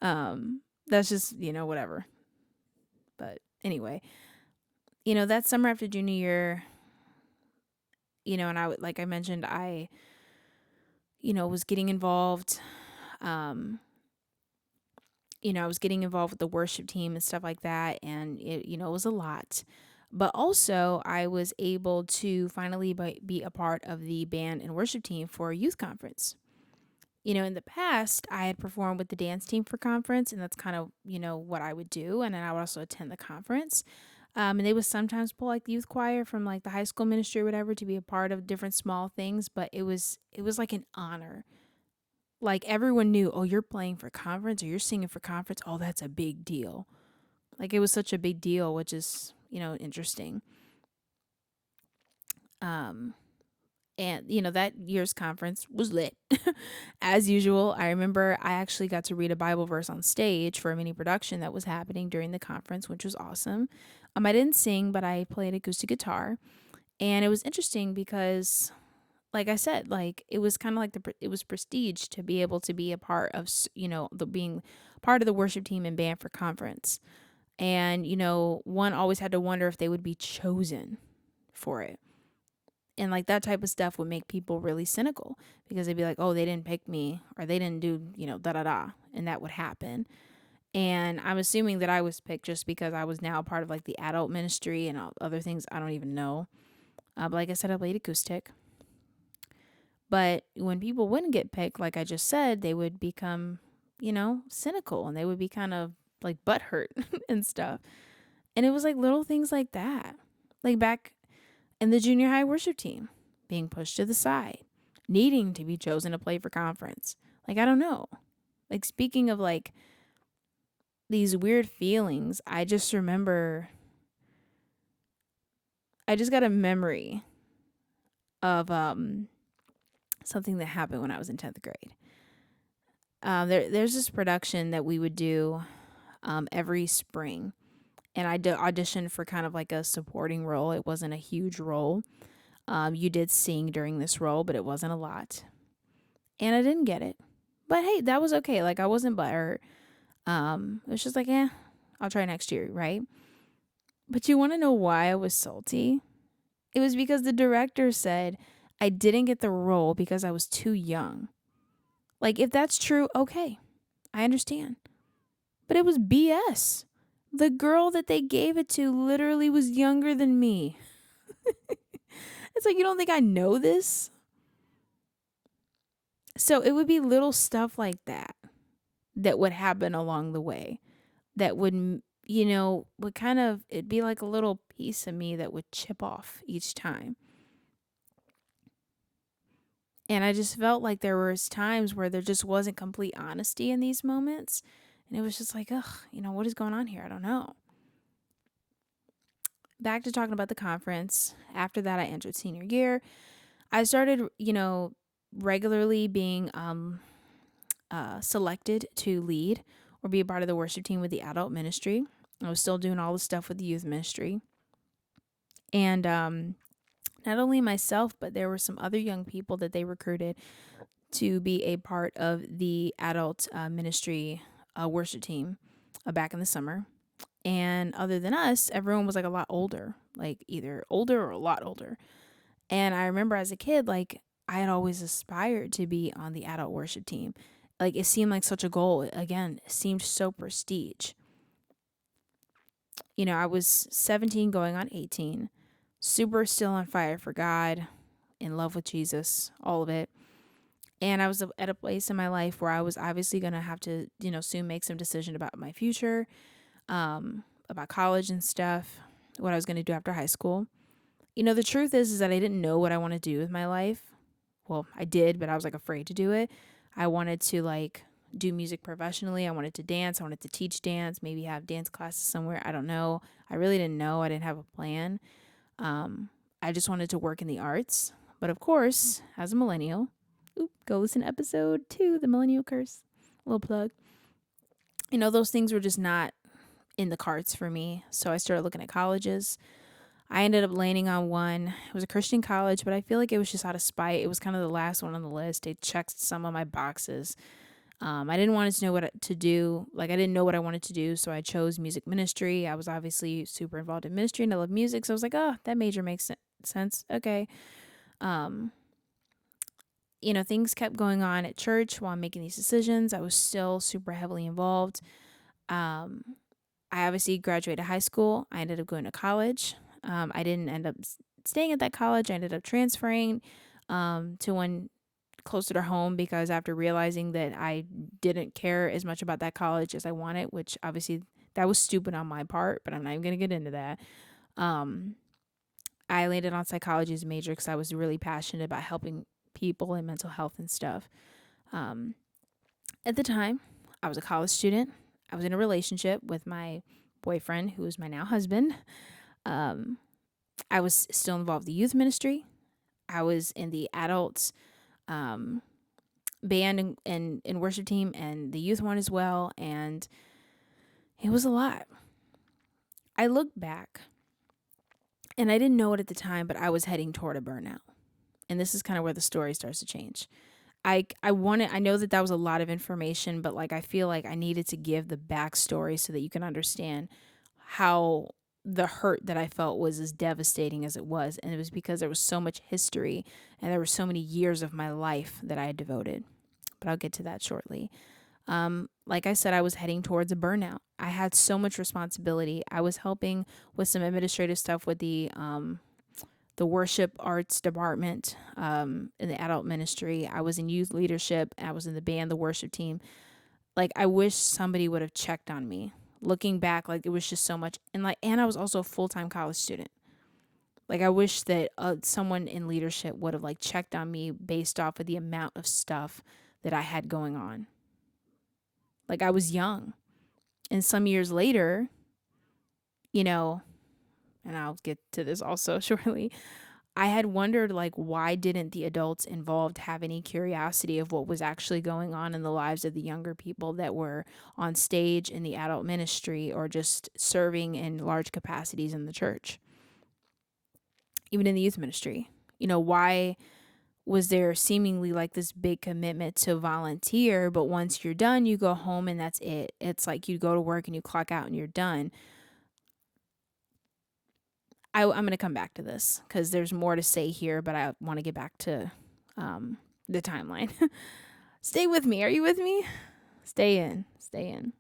That's just, whatever. But anyway, that summer after junior year, and like I mentioned, I was getting involved. I was getting involved with the worship team and stuff like that, and it was a lot. But also, I was able to finally be a part of the band and worship team for a youth conference. In the past, I had performed with the dance team for conference, and that's kind of, what I would do. And then I would also attend the conference. And they would sometimes pull like the youth choir from like the high school ministry or whatever to be a part of different small things. But it was like an honor. Like everyone knew, oh, you're playing for conference or you're singing for conference. Oh, that's a big deal. Like it was such a big deal, which is, interesting. And that year's conference was lit. As usual, I remember I actually got to read a Bible verse on stage for a mini production that was happening during the conference, which was awesome. I didn't sing, but I played acoustic guitar, and it was interesting because like I said, like it was kind of like it was prestige to be able to be a part of, the being part of the worship team and band for conference. And one always had to wonder if they would be chosen for it. And like that type of stuff would make people really cynical, because they'd be like, oh, they didn't pick me, or they didn't do, da da da. And that would happen. And I'm assuming that I was picked just because I was now part of like the adult ministry and other things I don't even know. But like I said, I played acoustic. But when people wouldn't get picked, like I just said, they would become, cynical, and they would be kind of like butthurt and stuff. And it was like little things like that. Like back in the junior high worship team, being pushed to the side, needing to be chosen to play for conference. Like, I don't know. Like, speaking of like these weird feelings, I just remember, I just got a memory of something that happened when I was in 10th grade. There's this production that we would do every spring, and I auditioned for kind of like a supporting role. It wasn't a huge role. You did sing during this role, but it wasn't a lot, and I didn't get it. But hey, that was okay. Like, I wasn't butthurt. It was just like, I'll try next year, right? But you want to know why I was salty? It was because the director said I didn't get the role because I was too young. Like, if that's true, okay, I understand. But it was BS. The girl that they gave it to literally was younger than me. It's like, you don't think I know this? So it would be little stuff like that that would happen along the way that would, would kind of, it'd be like a little piece of me that would chip off each time. And I just felt like there was times where there just wasn't complete honesty in these moments. And it was just like, ugh, what is going on here? I don't know. Back to talking about the conference. After that, I entered senior year. I started, regularly being selected to lead or be a part of the worship team with the adult ministry. I was still doing all the stuff with the youth ministry. And not only myself, but there were some other young people that they recruited to be a part of the adult ministry worship team back in the summer. And other than us, everyone was like a lot older, like either older or a lot older. And I remember as a kid, like I had always aspired to be on the adult worship team. Like it seemed like such a goal. Again, it seemed so prestige. I was 17 going on 18, super still on fire for God, in love with Jesus, all of it. And I was at a place in my life where I was obviously going to have to, soon make some decision about my future, about college and stuff, what I was going to do after high school. The truth is that I didn't know what I want to do with my life. Well, I did, but I was like afraid to do it. I wanted to like do music professionally. I wanted to dance. I wanted to teach dance, maybe have dance classes somewhere. I don't know. I really didn't know. I didn't have a plan. I just wanted to work in the arts. But of course, as a millennial, go listen to episode 2, The Millennial Curse. Little plug. Those things were just not in the cards for me. So I started looking at colleges. I ended up landing on one. It was a Christian college, but I feel like it was just out of spite. It was kind of the last one on the list. It checked some of my boxes. I didn't want to know what to do. Like, I didn't know what I wanted to do, so I chose music ministry. I was obviously super involved in ministry, and I love music, so I was like, oh, that major makes sense. Okay. Things kept going on at church while I'm making these decisions. I was still super heavily involved. I obviously graduated high school. I ended up going to college. I didn't end up staying at that college. I ended up transferring to one closer to home because after realizing that I didn't care as much about that college as I wanted, which obviously that was stupid on my part, but I'm not even going to get into that. I landed on psychology as a major because I was really passionate about helping people and mental health and stuff. At the time, I was a college student. I was in a relationship with my boyfriend, who is my now husband. I was still involved in the youth ministry. I was in the adults band and worship team and the youth one as well. And it was a lot. I look back and I didn't know it at the time, but I was heading toward a burnout. And this is kind of where the story starts to change. I know that was a lot of information, but like I feel like I needed to give the backstory so that you can understand how the hurt that I felt was as devastating as it was. And it was because there was so much history and there were so many years of my life that I had devoted. But I'll get to that shortly. Like I said, I was heading towards a burnout. I had so much responsibility. I was helping with some administrative stuff with the worship arts department in the adult ministry. I was in youth leadership. I was in the band, the worship team. Like I wish somebody would have checked on me. Looking back, like it was just so much, and I was also a full time college student. Like I wish that someone in leadership would have like checked on me based off of the amount of stuff that I had going on. Like I was young, and some years later, you know, and I'll get to this also shortly. I had wondered like why didn't the adults involved have any curiosity of what was actually going on in the lives of the younger people that were on stage in the adult ministry or just serving in large capacities in the church, even in the youth ministry. Why was there seemingly like this big commitment to volunteer, but once you're done, you go home and that's it. It's like you go to work and you clock out and you're done. I'm going to come back to this because there's more to say here, but I want to get back to the timeline. Stay with me. Are you with me? Stay in. Stay in.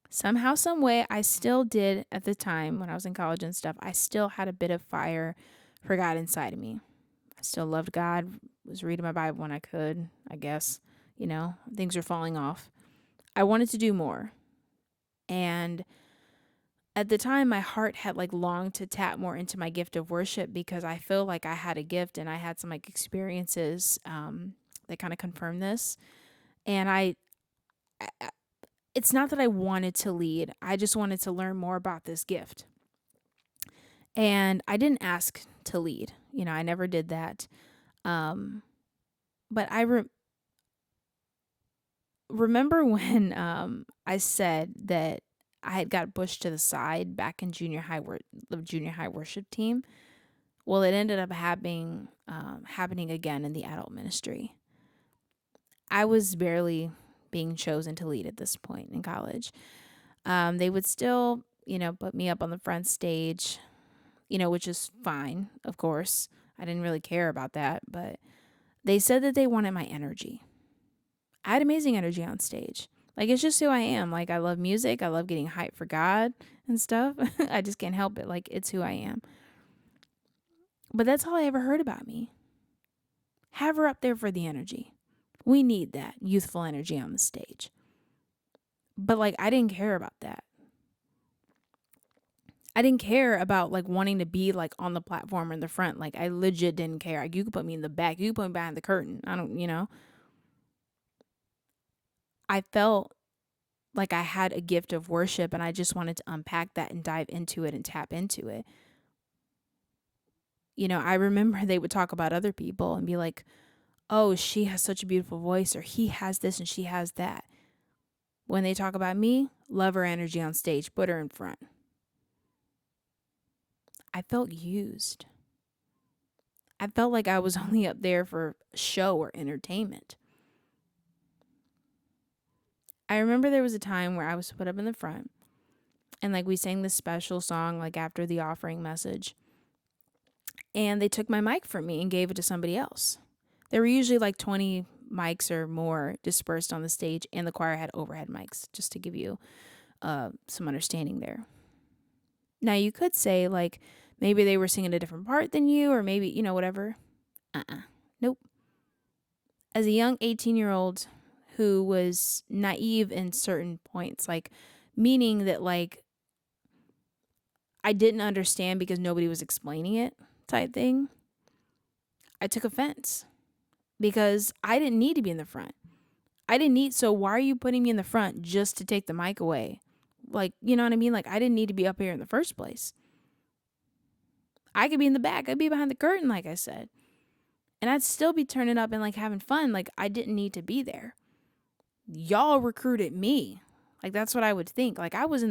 Somehow, some way, I still did at the time when I was in college and stuff, I still had a bit of fire for God inside of me. I still loved God, was reading my Bible when I could, I guess. Things are falling off. I wanted to do more. And at the time, my heart had like longed to tap more into my gift of worship because I feel like I had a gift and I had some like experiences that kind of confirmed this. And it's not that I wanted to lead. I just wanted to learn more about this gift. And I didn't ask to lead. I never did that. But I remember when I said that I had got pushed to the side back in junior high worship team. Well, it ended up happening again in the adult ministry. I was barely being chosen to lead at this point in college. They would still, put me up on the front stage, which is fine, of course. I didn't really care about that, but they said that they wanted my energy. I had amazing energy on stage. Like, it's just who I am. Like, I love music. I love getting hyped for God and stuff. I just can't help it. Like, it's who I am. But that's all I ever heard about me. Have her up there for the energy. We need that youthful energy on the stage. But, like, I didn't care about that. I didn't care about, like, wanting to be, like, on the platform or in the front. Like, I legit didn't care. Like, you could put me in the back. You could put me behind the curtain. I don't. I felt like I had a gift of worship and I just wanted to unpack that and dive into it and tap into it. I remember they would talk about other people and be like, oh, she has such a beautiful voice, or he has this and she has that. When they talk about me, love her energy on stage, put her in front. I felt used. I felt like I was only up there for show or entertainment. I remember there was a time where I was put up in the front and like we sang this special song like after the offering message. And they took my mic from me and gave it to somebody else. There were usually like 20 mics or more dispersed on the stage, and the choir had overhead mics, just to give you some understanding there. Now, you could say, like, maybe they were singing a different part than you, or maybe, whatever. Nope. As a young 18-year-old who was naive in certain points, like, meaning that, like, I didn't understand because nobody was explaining it type thing, I took offense because I didn't need to be in the front. So why are you putting me in the front just to take the mic away? Like, you know what I mean? Like, I didn't need to be up here in the first place. I could be in the back. I'd be behind the curtain, like I said. And I'd still be turning up and like having fun. Like, I didn't need to be there. Y'all recruited me. Like, that's what I would think. Like, I was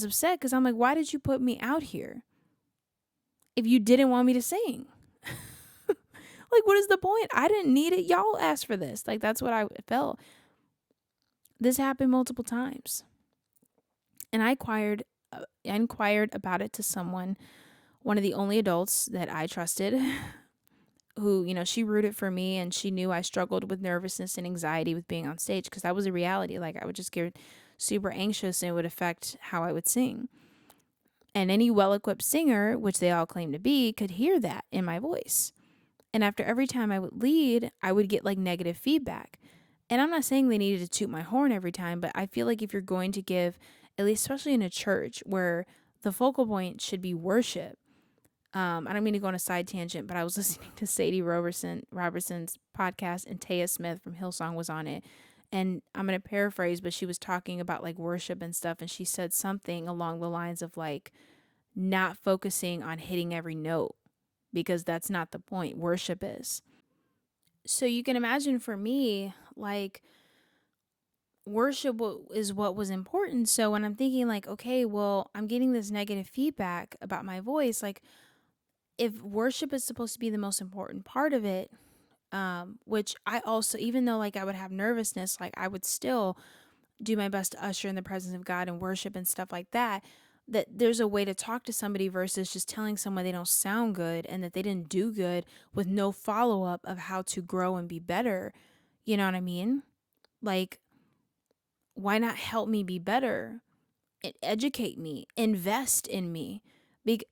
upset because I'm like, why did you put me out here if you didn't want me to sing? Like, what is the point? I didn't need it. Y'all asked for this. Like, that's what I felt. This happened multiple times. And I inquired about it to someone, one of the only adults that I trusted, who, she rooted for me, and she knew I struggled with nervousness and anxiety with being on stage, because that was a reality. Like, I would just get super anxious, and it would affect how I would sing. And any well equipped singer, which they all claim to be, could hear that in my voice. And after every time I would lead, I would get like negative feedback. And I'm not saying they needed to toot my horn every time, but I feel like if you're going to give, at least especially in a church where the focal point should be worship. I don't mean to go on a side tangent, but I was listening to Sadie Robertson's podcast, and Taya Smith from Hillsong was on it. And I'm going to paraphrase, but she was talking about like worship and stuff. And she said something along the lines of like not focusing on hitting every note, because that's not the point. Worship is. So you can imagine for me, like, worship is what was important. So when I'm thinking like, okay, well, I'm getting this negative feedback about my voice, like, if worship is supposed to be the most important part of it, which I also, even though like I would have nervousness, like I would still do my best to usher in the presence of God and worship and stuff like that, that there's a way to talk to somebody versus just telling someone they don't sound good and that they didn't do good with no follow up of how to grow and be better. You know what I mean? Like, why not help me be better? Educate me, invest in me.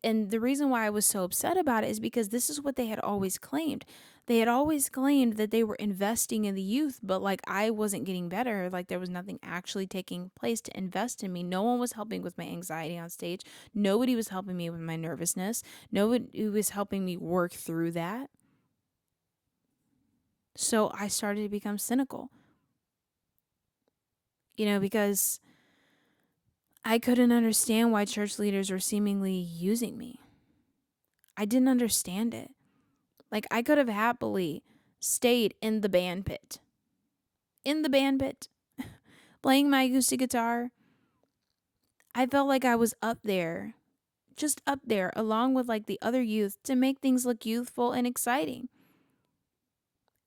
And the reason why I was so upset about it is because this is what they had always claimed. They had always claimed that they were investing in the youth, but like I wasn't getting better. Like there was nothing actually taking place to invest in me. No one was helping with my anxiety on stage. Nobody was helping me with my nervousness. Nobody was helping me work through that. So I started to become cynical, because I couldn't understand why church leaders were seemingly using me. I didn't understand it. Like, I could have happily stayed in the band pit, playing my acoustic guitar. I felt like I was up there, just up there, along with like the other youth, to make things look youthful and exciting.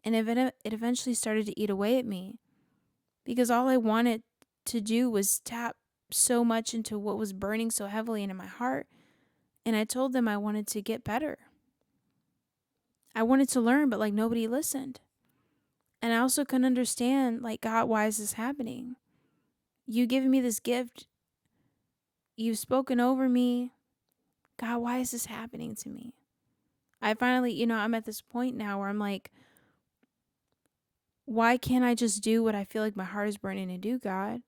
And it eventually started to eat away at me, because all I wanted to do was tap so much into what was burning so heavily into my heart. And I told them I wanted to get better. I wanted to learn, but like nobody listened. And I also couldn't understand, like, God, why is this happening? You giving me this gift. You've spoken over me. God, why is this happening to me? I finally, I'm at this point now where I'm like, why can't I just do what I feel like my heart is burning to do, God?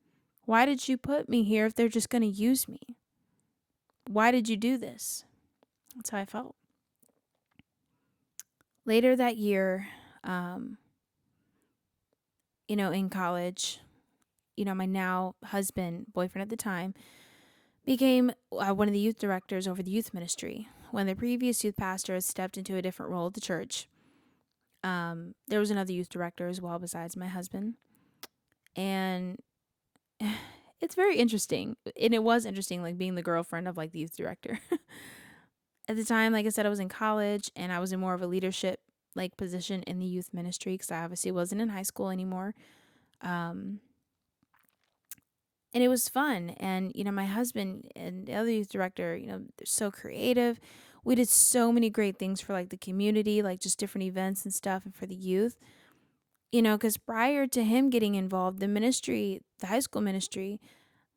Why did you put me here if they're just going to use me? Why did you do this? That's how I felt. Later that year, in college, my now husband, boyfriend at the time, became one of the youth directors over the youth ministry. When the previous youth pastor had stepped into a different role at the church, there was another youth director as well besides my husband. And it's very interesting. And it was interesting, like being the girlfriend of like the youth director. At the time, like I said, I was in college and I was in more of a leadership like position in the youth ministry, because I obviously wasn't in high school anymore. And it was fun. And, my husband and the other youth director, they're so creative. We did so many great things for like the community, like just different events and stuff, and for the youth, because prior to him getting involved, the high school ministry,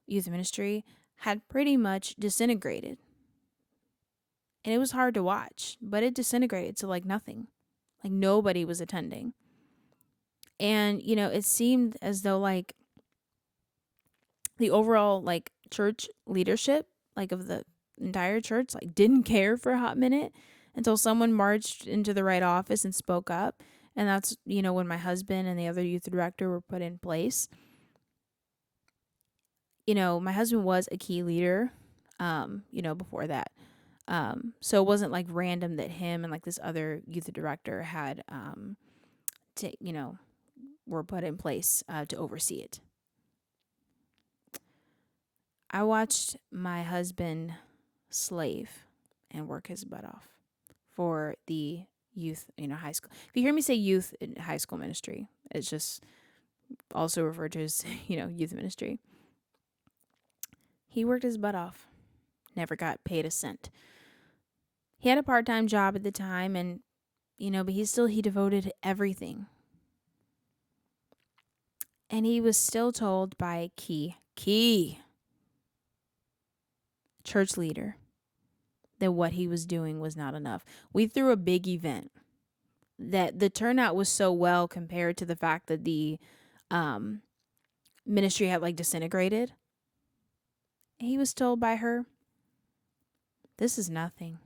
youth ministry, had pretty much disintegrated. And it was hard to watch, but it disintegrated to like nothing. Like nobody was attending. And, it seemed as though like the overall like church leadership, like of the entire church, like didn't care for a hot minute until someone marched into the right office and spoke up. And that's, when my husband and the other youth director were put in place. My husband was a key leader, before that. So it wasn't like random that him and like this other youth director had, were put in place to oversee it. I watched my husband slave and work his butt off for the youth, high school. If you hear me say youth in high school ministry, it's just also referred to as, youth ministry. He worked his butt off, never got paid a cent. He had a part-time job at the time, and, but he devoted everything. And he was still told by key church leader that what he was doing was not enough. We threw a big event that the turnout was so well compared to the fact that the ministry had like disintegrated. He was told by her, this is nothing.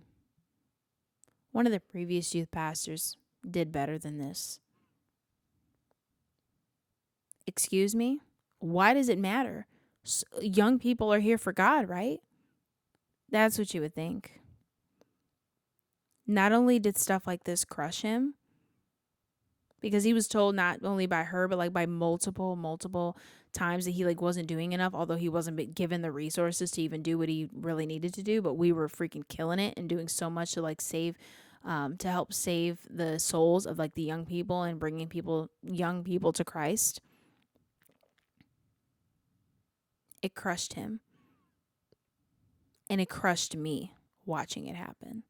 One of the previous youth pastors did better than this. Excuse me? Why does it matter? Young people are here for God, right? That's what you would think. Not only did stuff like this crush him, because he was told not only by her, but like by multiple times that he like wasn't doing enough, although he wasn't given the resources to even do what he really needed to do. But we were freaking killing it and doing so much to like to help save the souls of like the young people and bringing young people to Christ. It crushed him. And it crushed me watching it happen.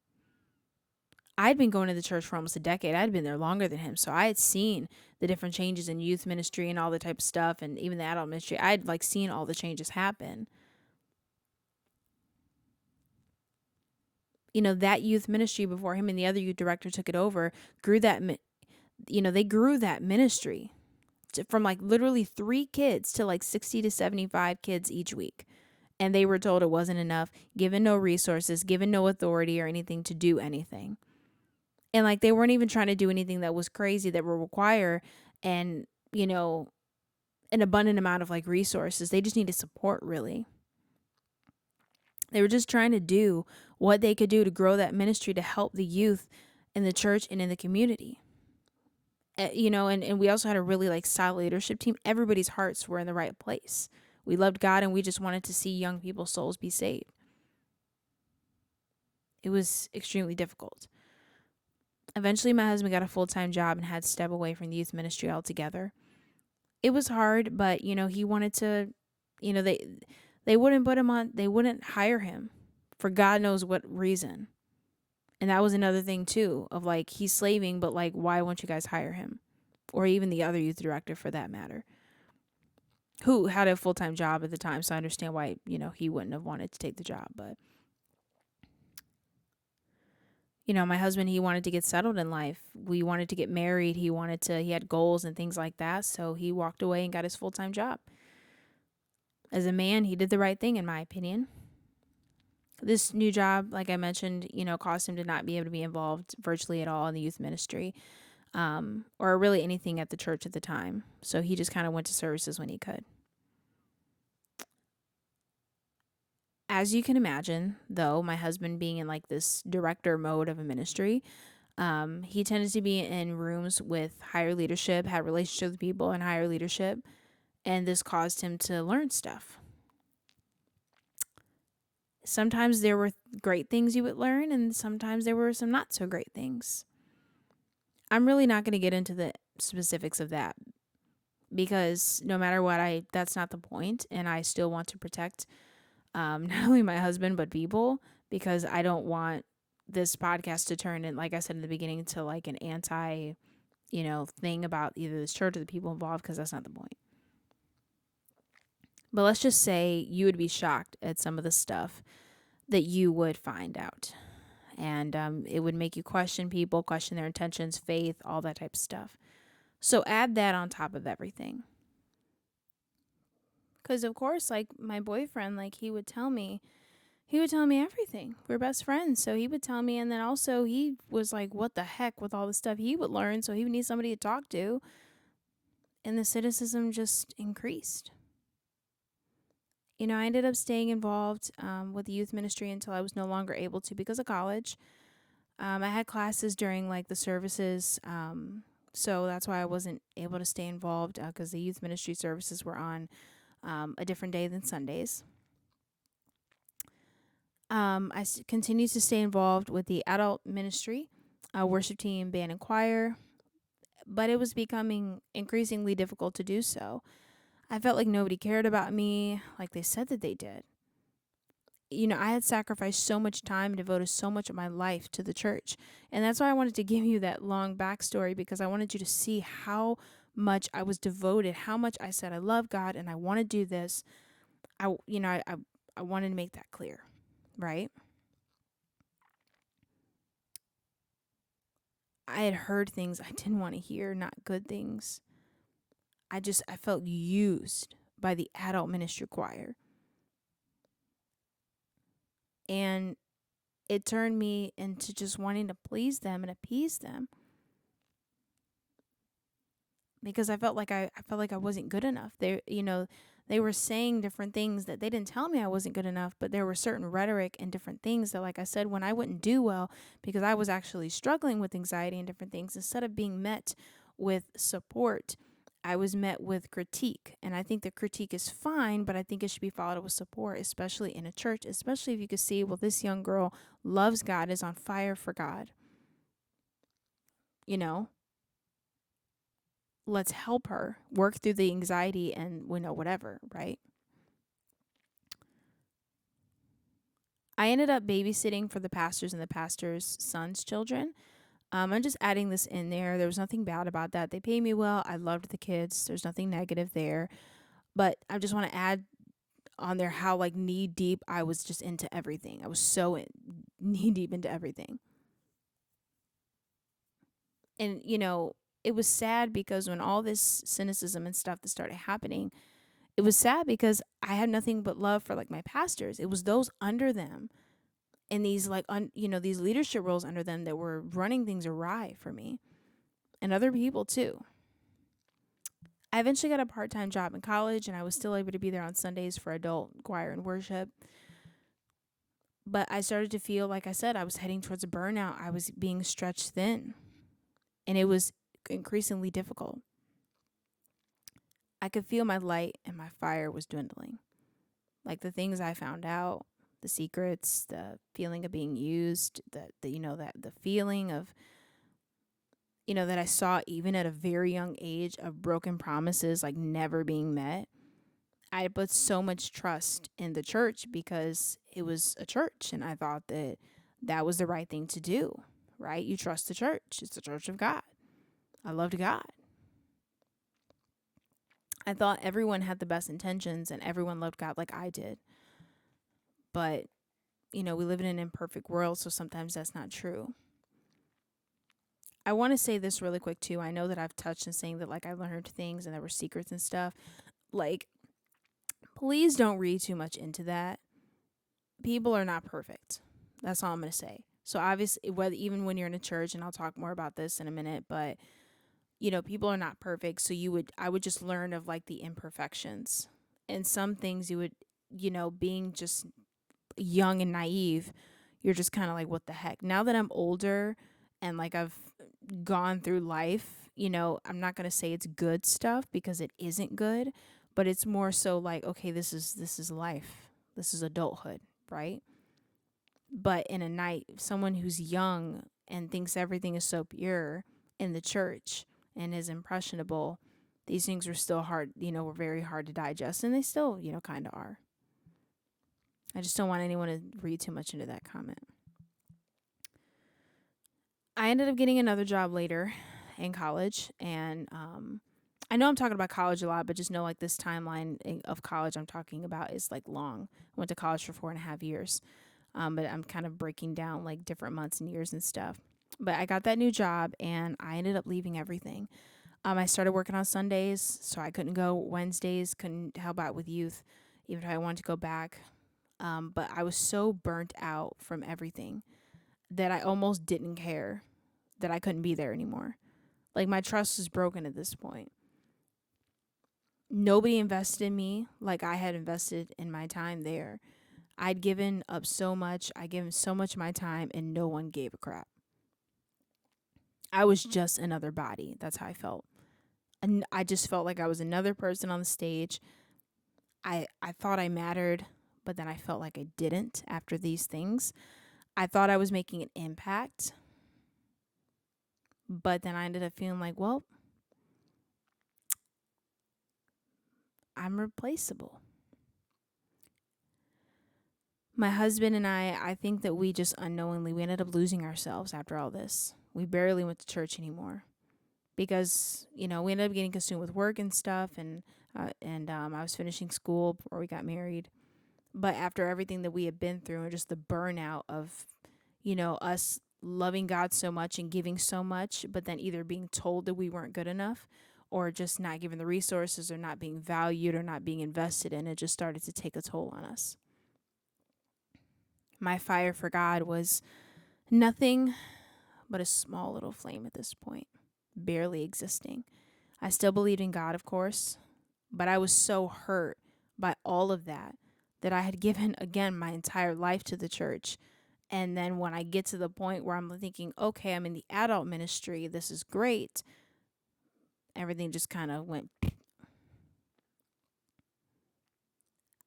I'd been going to the church for almost a decade. I'd been there longer than him. So I had seen the different changes in youth ministry and all the type of stuff, and even the adult ministry. I'd like seen all the changes happen. That youth ministry before him and the other youth director took it over, they grew that ministry from like literally 3 kids to like 60 to 75 kids each week. And they were told it wasn't enough, given no resources, given no authority or anything to do anything. And like they weren't even trying to do anything that was crazy that would require an abundant amount of like resources. They just needed support, really. They were just trying to do what they could do to grow that ministry to help the youth in the church and in the community. And we also had a really like solid leadership team. Everybody's hearts were in the right place. We loved God and we just wanted to see young people's souls be saved. It was extremely difficult. Eventually, my husband got a full-time job and had to step away from the youth ministry altogether. It was hard, but, he wanted to, they wouldn't hire him for God knows what reason. And that was another thing, too, of like, he's slaving, but like, why won't you guys hire him? Or even the other youth director for that matter, who had a full-time job at the time. So I understand why, he wouldn't have wanted to take the job, but. My husband, he wanted to get settled in life. We wanted to get married. He had goals and things like that. So he walked away and got his full-time job. As a man, he did the right thing, in my opinion. This new job, like I mentioned, caused him to not be able to be involved virtually at all in the youth ministry, or really anything at the church at the time. So he just kind of went to services when he could. As you can imagine, though, my husband being in like this director mode of a ministry, he tended to be in rooms with higher leadership, had relationships with people in higher leadership, and this caused him to learn stuff. Sometimes there were great things you would learn, and sometimes there were some not so great things. I'm really not going to get into the specifics of that because no matter what, that's not the point, and I still want to protect not only my husband, but people, because I don't want this podcast to turn in, like I said in the beginning, to like an anti, thing about either this church or the people involved, because that's not the point. But let's just say you would be shocked at some of the stuff that you would find out. And it would make you question people, question their intentions, faith, all that type of stuff. So add that on top of everything. Because, of course, like my boyfriend, like he would tell me everything. We're best friends. So he would tell me. And then also he was like, what the heck with all the stuff he would learn. So he would need somebody to talk to. And the cynicism just increased. I ended up staying involved with the youth ministry until I was no longer able to because of college. I had classes during like the services. So that's why I wasn't able to stay involved because the youth ministry services were on a different day than Sundays. I continued to stay involved with the adult ministry, worship team, band, and choir, but it was becoming increasingly difficult to do so. I felt like nobody cared about me like they said that they did. I had sacrificed so much time and devoted so much of my life to the church. And that's why I wanted to give you that long backstory, because I wanted you to see how much I was devoted, how much I said, I love God and I want to do this. I wanted to make that clear, right? I had heard things I didn't want to hear, not good things. I felt used by the adult ministry choir. And it turned me into just wanting to please them and appease them, because I felt like I wasn't good enough. They were saying different things that they didn't tell me I wasn't good enough, but there were certain rhetoric and different things that, like I said, when I wouldn't do well because I was actually struggling with anxiety and different things, instead of being met with support, I was met with critique. And I think the critique is fine, but I think it should be followed with support, especially in a church, especially if you could see, well, this young girl loves God, is on fire for God. You know, let's help her work through the anxiety and whatever, right? I ended up babysitting for the pastors and the pastor's son's children. I'm just adding this in there. There was nothing bad about that. They paid me well. I loved the kids. There's nothing negative there. But I just want to add on there how like knee deep I was just into everything. I was so knee deep into everything. And it was sad because when all this cynicism and stuff that started happening, it was sad because I had nothing but love for like my pastors. It was those under them and these like these leadership roles under them that were running things awry for me, and other people too. I eventually got a part-time job in college, and I was still able to be there on Sundays for adult choir and worship. But I started to feel, like I said, I was heading towards a burnout. I was being stretched thin, and it was increasingly difficult. I could feel my light and my fire was dwindling. Like the things I found out, the secrets, the feeling of being used, that the feeling of that I saw even at a very young age of broken promises like never being met. I put so much trust in the church because it was a church, and I thought that that was the right thing to do, right? You trust the church. It's the church of God. I loved God. I thought everyone had the best intentions and everyone loved God like I did. But, we live in an imperfect world, so sometimes that's not true. I want to say this really quick too. I know that I've touched on saying that like I learned things and there were secrets and stuff. Like, please don't read too much into that. People are not perfect. That's all I'm going to say. So obviously, even when you're in a church, and I'll talk more about this in a minute, but people are not perfect. So I would just learn of like the imperfections, and some things you would, being just young and naive, you're just kind of like, what the heck? Now that I'm older and like I've gone through life, I'm not going to say it's good stuff because it isn't good, but it's more so like, okay, this is life. This is adulthood, right? But in a night, someone who's young and thinks everything is so pure in the church and is impressionable, these things were still hard, were very hard to digest, and they still, kind of are. I just don't want anyone to read too much into that comment. I ended up getting another job later in college, and I know I'm talking about college a lot, but just know like this timeline of college I'm talking about is like long. I went to college for 4.5 years, but I'm kind of breaking down like different months and years and stuff. But I got that new job, and I ended up leaving everything. I started working on Sundays, so I couldn't go Wednesdays, couldn't help out with youth, even if I wanted to go back. But I was so burnt out from everything that I almost didn't care that I couldn't be there anymore. Like my trust was broken at this point. Nobody invested in me like I had invested in my time there. I'd given up so much. I given so much of my time, and no one gave a crap. I was just another body. That's how I felt. And I just felt like I was another person on the stage. I thought I mattered, but then I felt like I didn't after these things. I thought I was making an impact, but then I ended up feeling like, well, I'm replaceable. My husband and I think that we just unknowingly, we ended up losing ourselves after all this. We barely went to church anymore because, we ended up getting consumed with work and stuff. And I was finishing school before we got married. But after everything that we had been through and just the burnout of, us loving God so much and giving so much, but then either being told that we weren't good enough or just not given the resources or not being valued or not being invested in, it just started to take a toll on us. My fire for God was nothing but a small little flame at this point, barely existing. I still believed in God, of course, but I was so hurt by all of that I had given, again, my entire life to the church. And then when I get to the point where I'm thinking, okay, I'm in the adult ministry, this is great, everything just kind of went.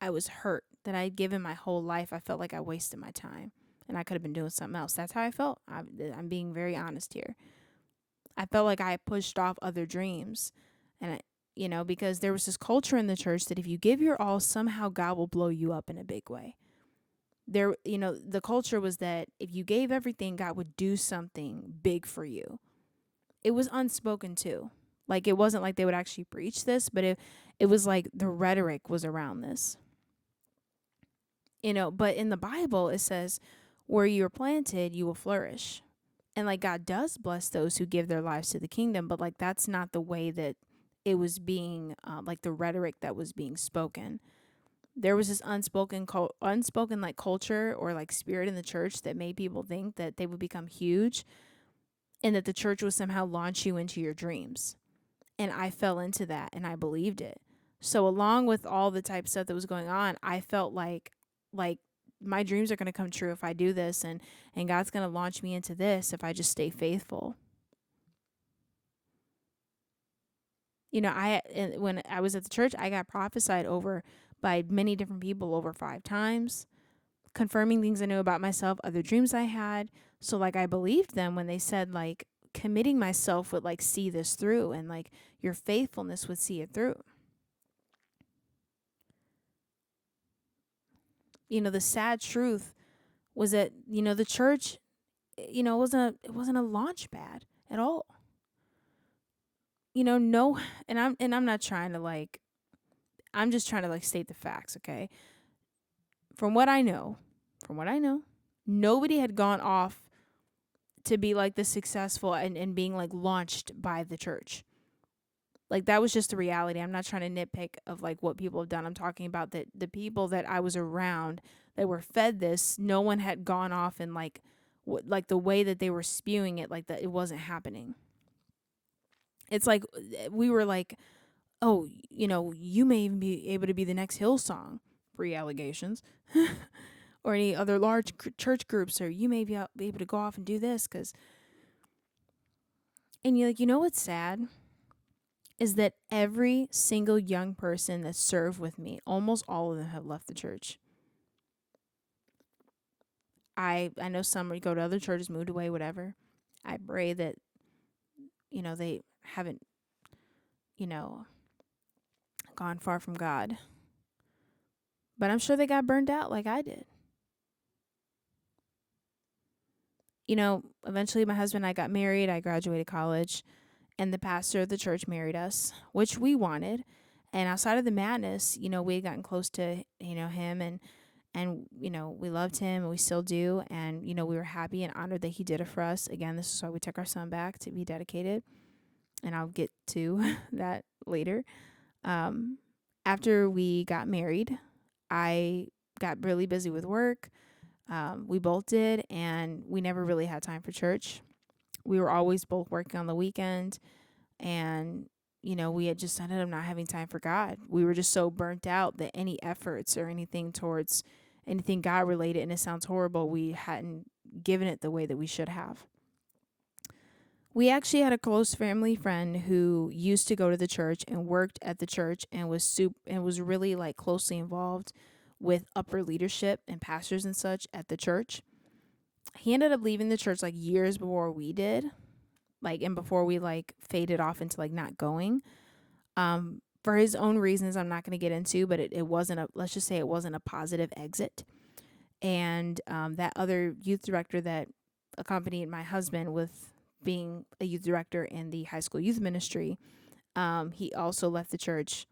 I was hurt that I had given my whole life. I felt like I wasted my time and I could have been doing something else. That's how I felt. I'm being very honest here. I felt like I had pushed off other dreams. And because there was this culture in the church that if you give your all, somehow God will blow you up in a big way. The culture was that if you gave everything, God would do something big for you. It was unspoken too. Like, it wasn't like they would actually preach this, but it was like the rhetoric was around this. But in the Bible, it says, where you are planted, you will flourish. And like, God does bless those who give their lives to the kingdom, but like, that's not the way that it was being, like the rhetoric that was being spoken. There was this unspoken like culture or like spirit in the church that made people think that they would become huge and that the church would somehow launch you into your dreams. And I fell into that and I believed it. So along with all the type of stuff that was going on, I felt like my dreams are going to come true if I do this, and God's going to launch me into this if I just stay faithful. When I was at the church, I got prophesied over by many different people over 5 times, confirming things I knew about myself, other dreams I had. So like, I believed them when they said like committing myself would like see this through, and like your faithfulness would see it through. The sad truth was that, the church, it wasn't a launch pad at all. No, and I'm not trying to like, I'm just trying to like state the facts, okay? From what I know, nobody had gone off to be like the successful and being like launched by the church. Like, that was just the reality. I'm not trying to nitpick of like what people have done. I'm talking about that the people that I was around that were fed this, no one had gone off and like the way that they were spewing it, like that it wasn't happening. It's like we were like, oh, you may even be able to be the next Hillsong, free allegations, or any other large church groups, or you may be able to go off and do this and you're like, what's sad is that every single young person that served with me, almost all of them have left the church. I know some would go to other churches, moved away, whatever. I pray that, they haven't, gone far from God. But I'm sure they got burned out like I did. Eventually my husband and I got married. I graduated college, and the pastor of the church married us, which we wanted. And outside of the madness, we had gotten close to, him, and we loved him, and we still do. And, we were happy and honored that he did it for us. Again, this is why we took our son back to be dedicated. And I'll get to that later. After we got married, I got really busy with work. We both did, and we never really had time for church. We were always both working on the weekend, and we had just ended up not having time for God. We were just so burnt out that any efforts or anything towards anything God related, and it sounds horrible, we hadn't given it the way that we should have. We actually had a close family friend who used to go to the church and worked at the church and was really like closely involved with upper leadership and pastors and such at the church. He ended up leaving the church like years before we did, like, and before we like faded off into like not going, for his own reasons I'm not going to get into, but it wasn't let's just say it wasn't a positive exit. And that other youth director that accompanied my husband with being a youth director in the high school youth ministry, he also left the church.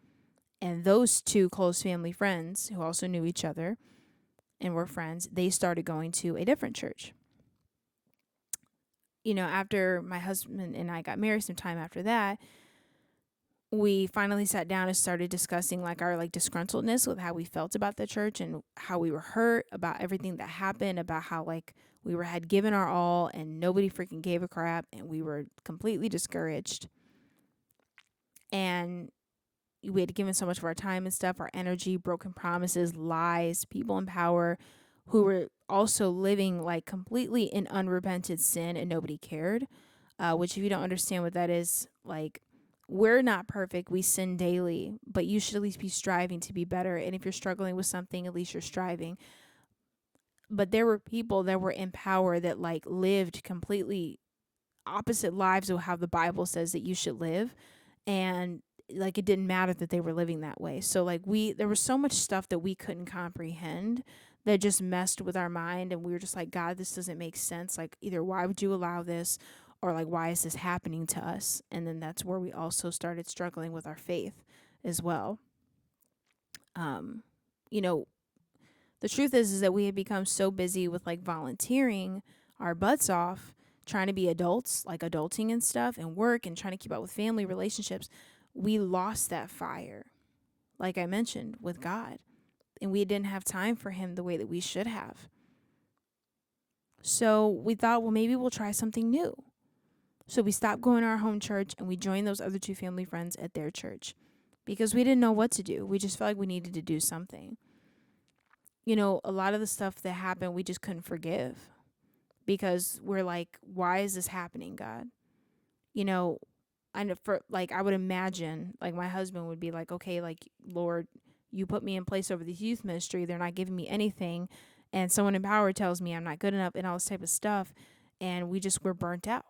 And those two close family friends who also knew each other and were friends, they started going to a different church. After my husband and I got married, some time after that, we finally sat down and started discussing like our like disgruntledness with how we felt about the church and how we were hurt about everything that happened, about how like had given our all and nobody freaking gave a crap, and we were completely discouraged. And we had given so much of our time and stuff, our energy, broken promises, lies, people in power who were also living like completely in unrepented sin, and nobody cared. Which, if you don't understand what that is, like, we're not perfect. We sin daily, but you should at least be striving to be better. And if you're struggling with something, at least you're striving. But there were people that were in power that like lived completely opposite lives of how the Bible says that you should live. And like, it didn't matter that they were living that way. So like, there was so much stuff that we couldn't comprehend that just messed with our mind. And we were just like, God, this doesn't make sense. Like, either why would you allow this, or like, why is this happening to us? And then that's where we also started struggling with our faith as well. Um, you know, the truth is that we had become so busy with like volunteering our butts off, trying to be adults, like adulting and stuff, and work and trying to keep up with family relationships. We lost that fire, like I mentioned, with God. And we didn't have time for him the way that we should have. So we thought, well, maybe we'll try something new. So we stopped going to our home church and we joined those other two family friends at their church because we didn't know what to do. We just felt like we needed to do something. A lot of the stuff that happened, we just couldn't forgive because we're like, why is this happening, God? I would imagine like my husband would be like, okay, like, Lord, you put me in place over the youth ministry. They're not giving me anything. And someone in power tells me I'm not good enough and all this type of stuff. And we just were burnt out.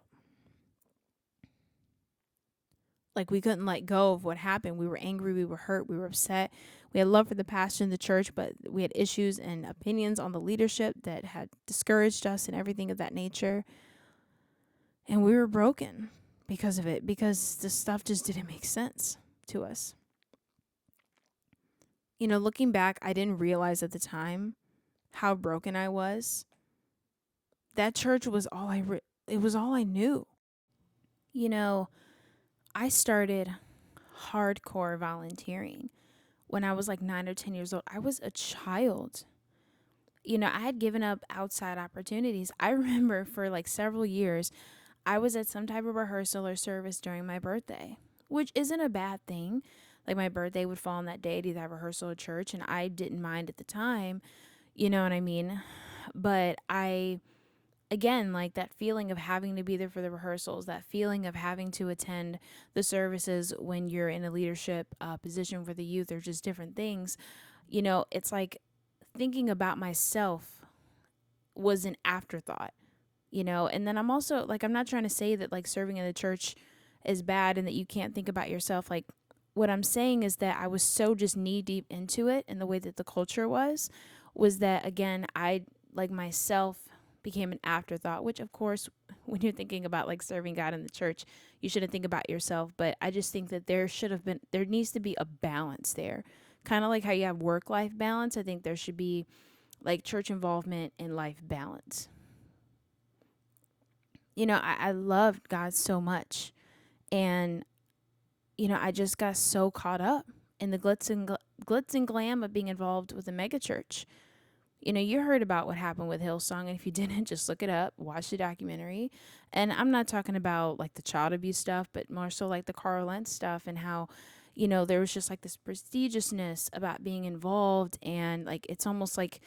Like, we couldn't let go of what happened. We were angry. We were hurt. We were upset. We had love for the pastor in the church, but we had issues and opinions on the leadership that had discouraged us and everything of that nature. And we were broken because of it, because the stuff just didn't make sense to us. Looking back, I didn't realize at the time how broken I was. That church was it was all I knew. I started hardcore volunteering when I was like 9 or 10 years old. I was a child. I had given up outside opportunities. I remember for like several years, I was at some type of rehearsal or service during my birthday, which isn't a bad thing. Like, my birthday would fall on that day to either have rehearsal or church, and I didn't mind at the time. You know what I mean? But again, like, that feeling of having to be there for the rehearsals, that feeling of having to attend the services when you're in a leadership position for the youth, or just different things, it's like thinking about myself was an afterthought, and then I'm also like, I'm not trying to say that like serving in the church is bad and that you can't think about yourself. Like, what I'm saying is that I was so just knee deep into it, and the way that the culture was that, again, I, like, myself became an afterthought, which of course, when you're thinking about like serving God in the church, you shouldn't think about yourself. But I just think that there needs to be a balance there. Kind of like how you have work-life balance. I think there should be like church involvement and life balance. I loved God so much. And, I just got so caught up in the glitz and glam of being involved with a mega church. You heard about what happened with Hillsong, and if you didn't, just look it up, watch the documentary. And I'm not talking about like the child abuse stuff, but more so like the Carl Lentz stuff, and how, there was just like this prestigiousness about being involved, and like, it's almost like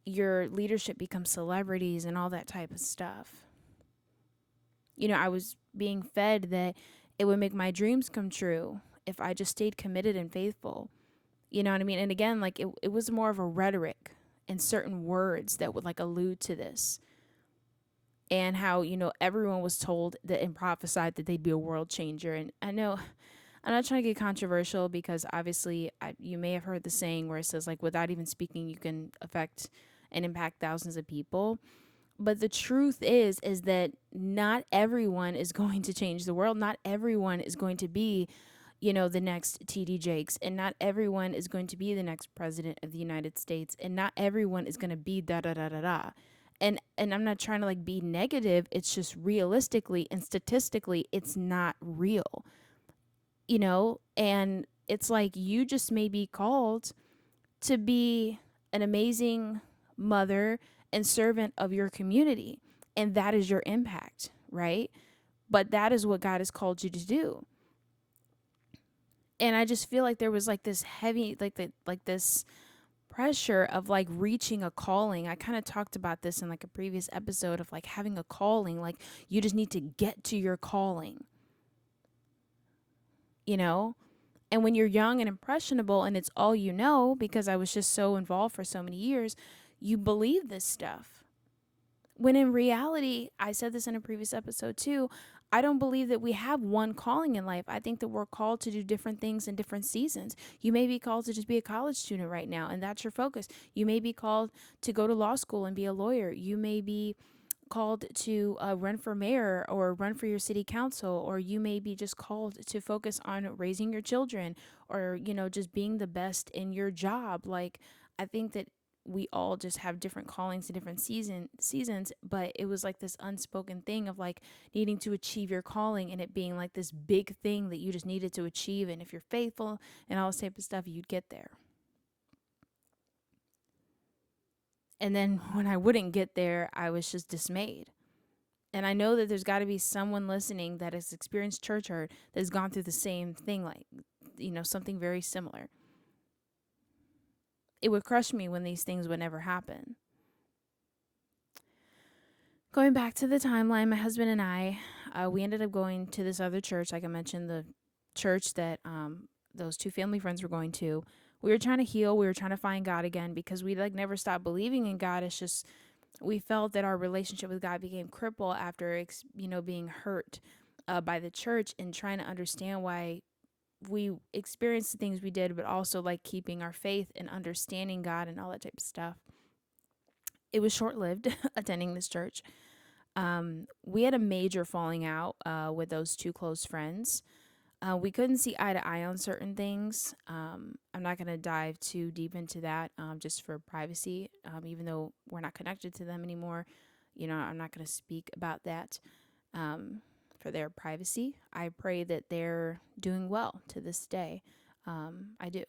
your leadership becomes celebrities and all that type of stuff. I was being fed that it would make my dreams come true if I just stayed committed and faithful. You know what I mean? And again, like, it was more of a rhetoric and certain words that would like allude to this. And how, everyone was told that and prophesied that they'd be a world changer. And I know I'm not trying to get controversial, because obviously you may have heard the saying where it says like, without even speaking, you can affect and impact thousands of people. But the truth is that not everyone is going to change the world. Not everyone is going to be, the next TD Jakes, and not everyone is going to be the next president of the United States, and not everyone is going to be da da da da da. And I'm not trying to like be negative. It's just realistically and statistically, it's not real, and it's like you just may be called to be an amazing mother and servant of your community, and that is your impact, right? But that is what God has called you to do. And I just feel like there was like this heavy, like this pressure of like reaching a calling. I kind of talked about this in like a previous episode of like having a calling, like you just need to get to your calling, you know? And when you're young and impressionable and it's all you know, because I was just so involved for so many years, you believe this stuff. When in reality, I said this in a previous episode too, I don't believe that we have one calling in life. I think that we're called to do different things in different seasons. You may be called to just be a college student right now, and that's your focus. You may be called to go to law school and be a lawyer. You may be called to run for mayor or run for your city council, or you may be just called to focus on raising your children, or just being the best in your job. Like, I think that we all just have different callings in different seasons, but it was like this unspoken thing of like needing to achieve your calling, and it being like this big thing that you just needed to achieve, and if you're faithful and all this type of stuff, you'd get there. And then when I wouldn't get there, I was just dismayed. And I know that there's got to be someone listening that has experienced church hurt, that has gone through the same thing, like, something very similar. It would crush me when these things would never happen. Going back to the timeline, my husband and I, we ended up going to this other church. Like I mentioned, the church that those two family friends were going to. We were trying to heal. We were trying to find God again, because we like never stopped believing in God. It's just we felt that our relationship with God became crippled after being hurt by the church, and trying to understand why we experienced the things we did, but also like keeping our faith and understanding God and all that type of stuff. It was short-lived attending this church. We had a major falling out with those two close friends. We couldn't see eye to eye on certain things. I'm not going to dive too deep into that, just for privacy. Even though we're not connected to them anymore, I'm not going to speak about that for their privacy. I pray that they're doing well to this day. I do.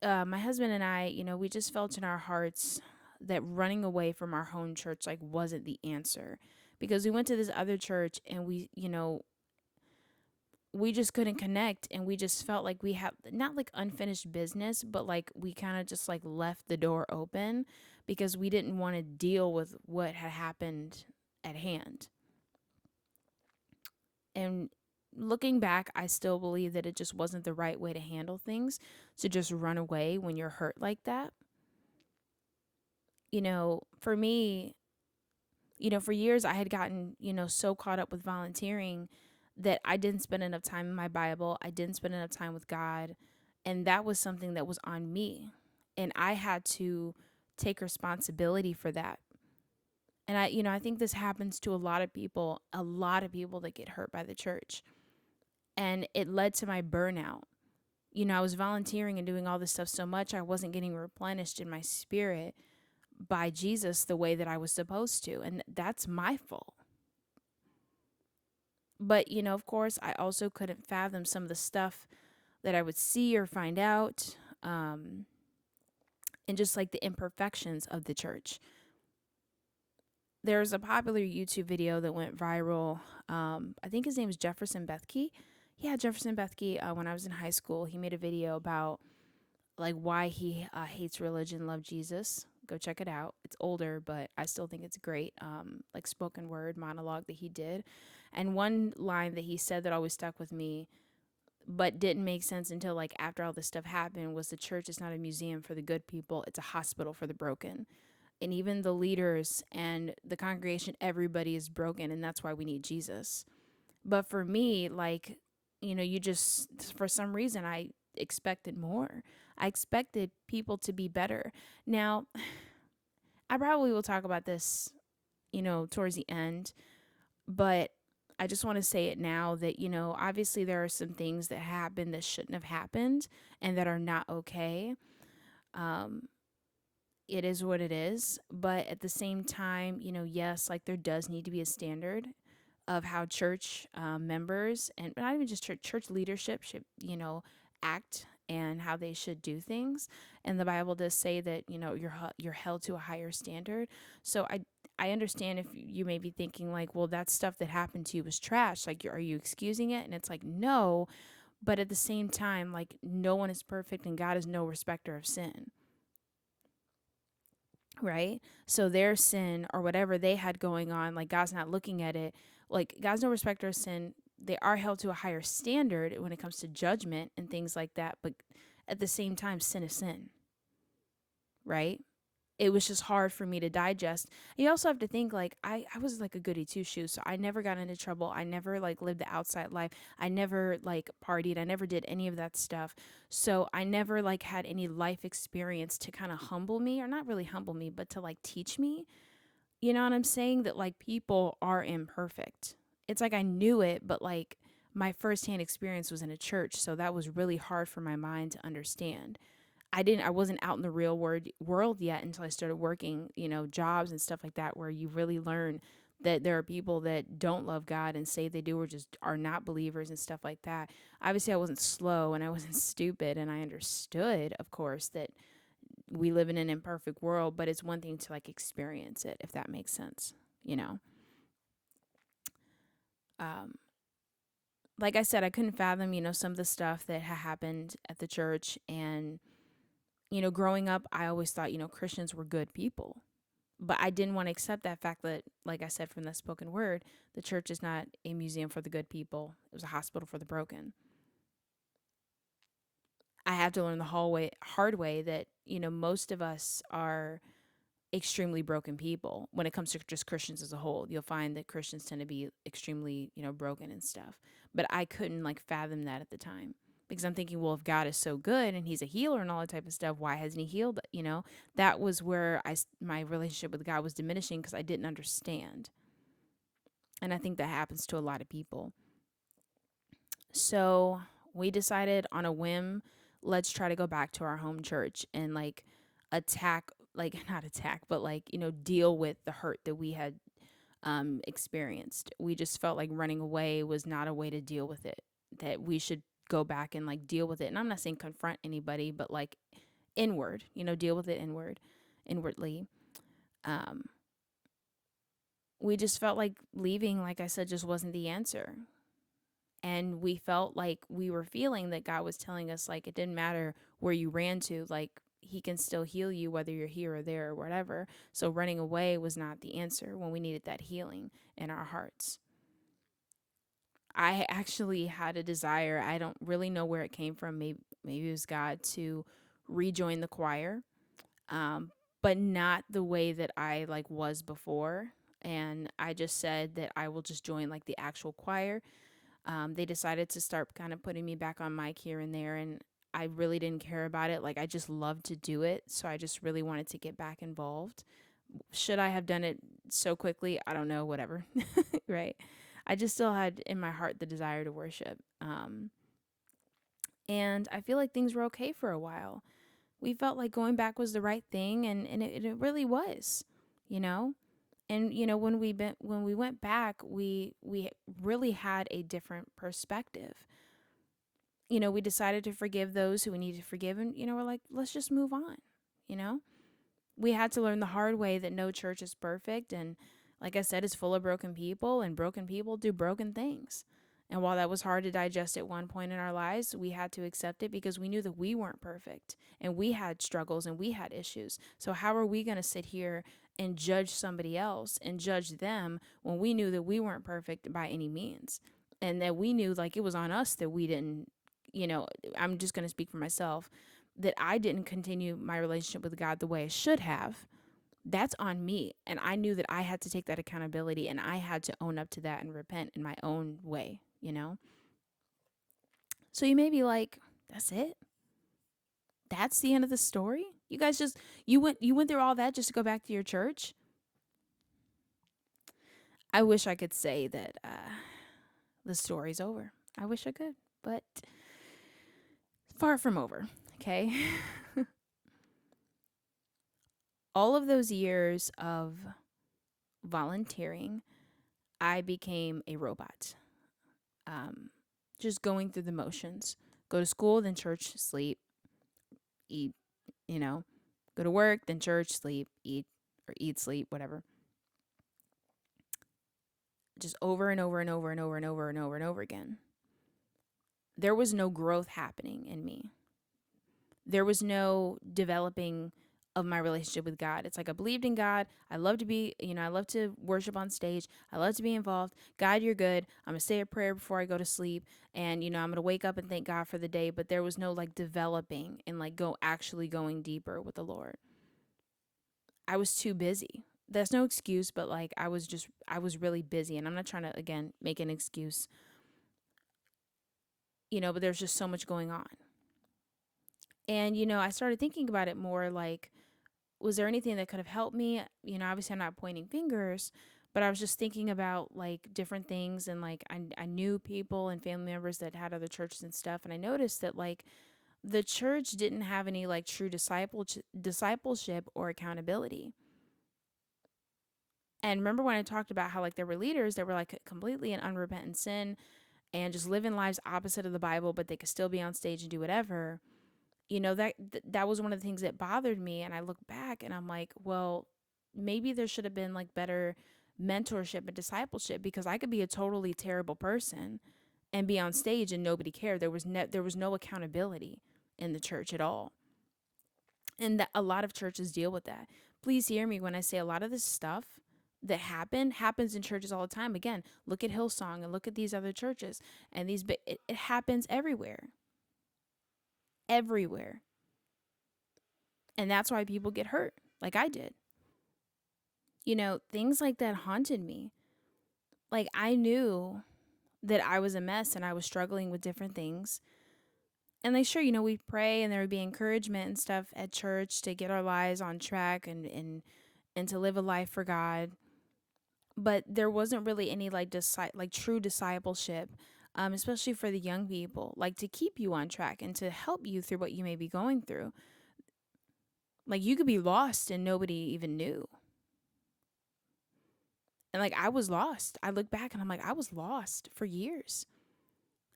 My husband and I, we just felt in our hearts that running away from our home church like wasn't the answer, because we went to this other church and we just couldn't connect, and we just felt like we have not like unfinished business, but like we kind of just like left the door open because we didn't want to deal with what had happened at hand. And looking back, I still believe that it just wasn't the right way to handle things, to just run away when you're hurt like that. For me, for years I had gotten, so caught up with volunteering that I didn't spend enough time in my Bible. I didn't spend enough time with God. And that was something that was on me. And I had to take responsibility for that. And I think this happens to a lot of people that get hurt by the church. And it led to my burnout. I was volunteering and doing all this stuff so much, I wasn't getting replenished in my spirit by Jesus the way that I was supposed to. And that's my fault. But, of course, I also couldn't fathom some of the stuff that I would see or find out, and just like the imperfections of the church. There's a popular YouTube video that went viral. I think his name is Jefferson Bethke. Yeah, Jefferson Bethke. When I was in high school, he made a video about like why he hates religion, love Jesus. Go check it out. It's older, but I still think it's great. Like spoken word monologue that he did. And one line that he said that always stuck with me, but didn't make sense until like after all this stuff happened, was the church is not a museum for the good people. It's a hospital for the broken. And even the leaders and the congregation, everybody is broken. And that's why we need Jesus. But for me, like, you just, for some reason, expected more. I expected people to be better. Now, I probably will talk about this, towards the end, but I just want to say it now that, obviously there are some things that happen that shouldn't have happened and that are not okay. Um, it is what it is. But at the same time, yes, like there does need to be a standard of how church members, and not even just church leadership should, act and how they should do things. And the Bible does say that, you're held to a higher standard. So I understand if you may be thinking like, well, that stuff that happened to you was trash. Like, are you excusing it? And it's like, no. But at the same time, like, no one is perfect and God is no respecter of sin, right? So their sin or whatever they had going on, like God's not looking at it. Like God's no respecter of sin. They are held to a higher standard when it comes to judgment and things like that. But at the same time, sin is sin, right? It was just hard for me to digest. You also have to think like I was like a goody two shoes, so I never got into trouble. I never like lived the outside life. I never like partied. I never did any of that stuff. So I never like had any life experience to kind of humble me, or not really humble me, but to like teach me. You know what I'm saying? That like people are imperfect. It's like I knew it, but like my firsthand experience was in a church, so that was really hard for my mind to understand. I wasn't out in the real world yet until I started working, jobs and stuff like that, where you really learn that there are people that don't love God and say they do, or just are not believers and stuff like that. Obviously I wasn't slow and I wasn't stupid, and I understood, of course, that we live in an imperfect world, but it's one thing to like experience it, if that makes sense, you know. Um like I said, I couldn't fathom, some of the stuff that happened at the church. And growing up, I always thought, Christians were good people. But I didn't want to accept that fact that, like I said from the spoken word, the church is not a museum for the good people. It was a hospital for the broken. I had to learn the hard way that, most of us are extremely broken people when it comes to just Christians as a whole. You'll find that Christians tend to be extremely, broken and stuff. But I couldn't like fathom that at the time, because I'm thinking, well, if God is so good and he's a healer and all that type of stuff, why hasn't he healed? That was where my relationship with God was diminishing, because I didn't understand. And I think that happens to a lot of people. So we decided on a whim, let's try to go back to our home church and like attack, like not attack, but like, deal with the hurt that we had experienced. We just felt like running away was not a way to deal with it, that we should go back and like deal with it. And I'm not saying confront anybody, but like inward, deal with it inwardly. Um, we just felt like leaving, like I said, just wasn't the answer. And we felt like we were feeling that God was telling us, like, it didn't matter where you ran to, like, he can still heal you whether you're here or there or whatever. So running away was not the answer when we needed that healing in our hearts. I actually had a desire, I don't really know where it came from. Maybe it was God, to rejoin the choir, um, but not the way that I like was before. And I just said that I will just join like the actual choir. They decided to start kind of putting me back on mic here and there, and I really didn't care about it. Like, I just loved to do it, so I just really wanted to get back involved. Should I have done it so quickly? I don't know, whatever. Right? I just still had in my heart the desire to worship. And I feel like things were okay for a while. We felt like going back was the right thing, and it really was, you know? And when we went back, we really had a different perspective. We decided to forgive those who we needed to forgive, and we're like, let's just move on. you know we had to learn the hard way that no church is perfect, and like I said, it's full of broken people, and broken people do broken things. And while that was hard to digest at one point in our lives, we had to accept it, because we knew that we weren't perfect and we had struggles and we had issues. So how are we going to sit here and judge somebody else and judge them when we knew that we weren't perfect by any means, and that we knew like it was on us that we didn't, I'm just going to speak for myself, that I didn't continue my relationship with God the way I should have. That's on me. And I knew that I had to take that accountability, and I had to own up to that and repent in my own way. So you may be like, That's it. That's the end of the story. You guys just you went through all that just to go back to your church. I wish I could say that the story's over. I wish I could, but far from over. Okay. All of those years of volunteering, I became a robot. Um, just going through the motions. Go to school, then church, sleep, eat, you know, go to work, then church, sleep, eat, or eat, sleep, whatever. Just over and over and over and over and over and over and over again. There was no growth happening in me. There was no developing of my relationship with God. It's like I believed in God. I love to be, I love to worship on stage. I love to be involved. God, you're good. I'm going to say a prayer before I go to sleep. And, I'm going to wake up and thank God for the day. But there was no like developing and like actually going deeper with the Lord. I was too busy. That's no excuse, but like I was really busy. And I'm not trying to, again, make an excuse, but there's just so much going on. And, I started thinking about it more like, was there anything that could have helped me? Obviously I'm not pointing fingers, but I was just thinking about like different things. And like I knew people and family members that had other churches and stuff. And I noticed that like the church didn't have any like true discipleship or accountability. And remember when I talked about how like there were leaders that were like completely in unrepentant sin and just living lives opposite of the Bible, but they could still be on stage and do whatever. That was one of the things that bothered me. And I look back and I'm like, well, maybe there should have been like better mentorship and discipleship, because I could be a totally terrible person and be on stage and nobody cared. There was no accountability in the church at all. And that a lot of churches deal with that. Please hear me when I say a lot of this stuff that happens in churches all the time. Again, look at Hillsong and look at these other churches, and it happens everywhere. Everywhere. And that's why people get hurt, like I did. Things like that haunted me. Like I knew that I was a mess and I was struggling with different things. And like, sure, we pray and there would be encouragement and stuff at church to get our lives on track and to live a life for God. But there wasn't really any like true discipleship, especially for the young people, like to keep you on track and to help you through what you may be going through. Like you could be lost and nobody even knew. And like I was lost. I look back and I'm like, I was lost for years.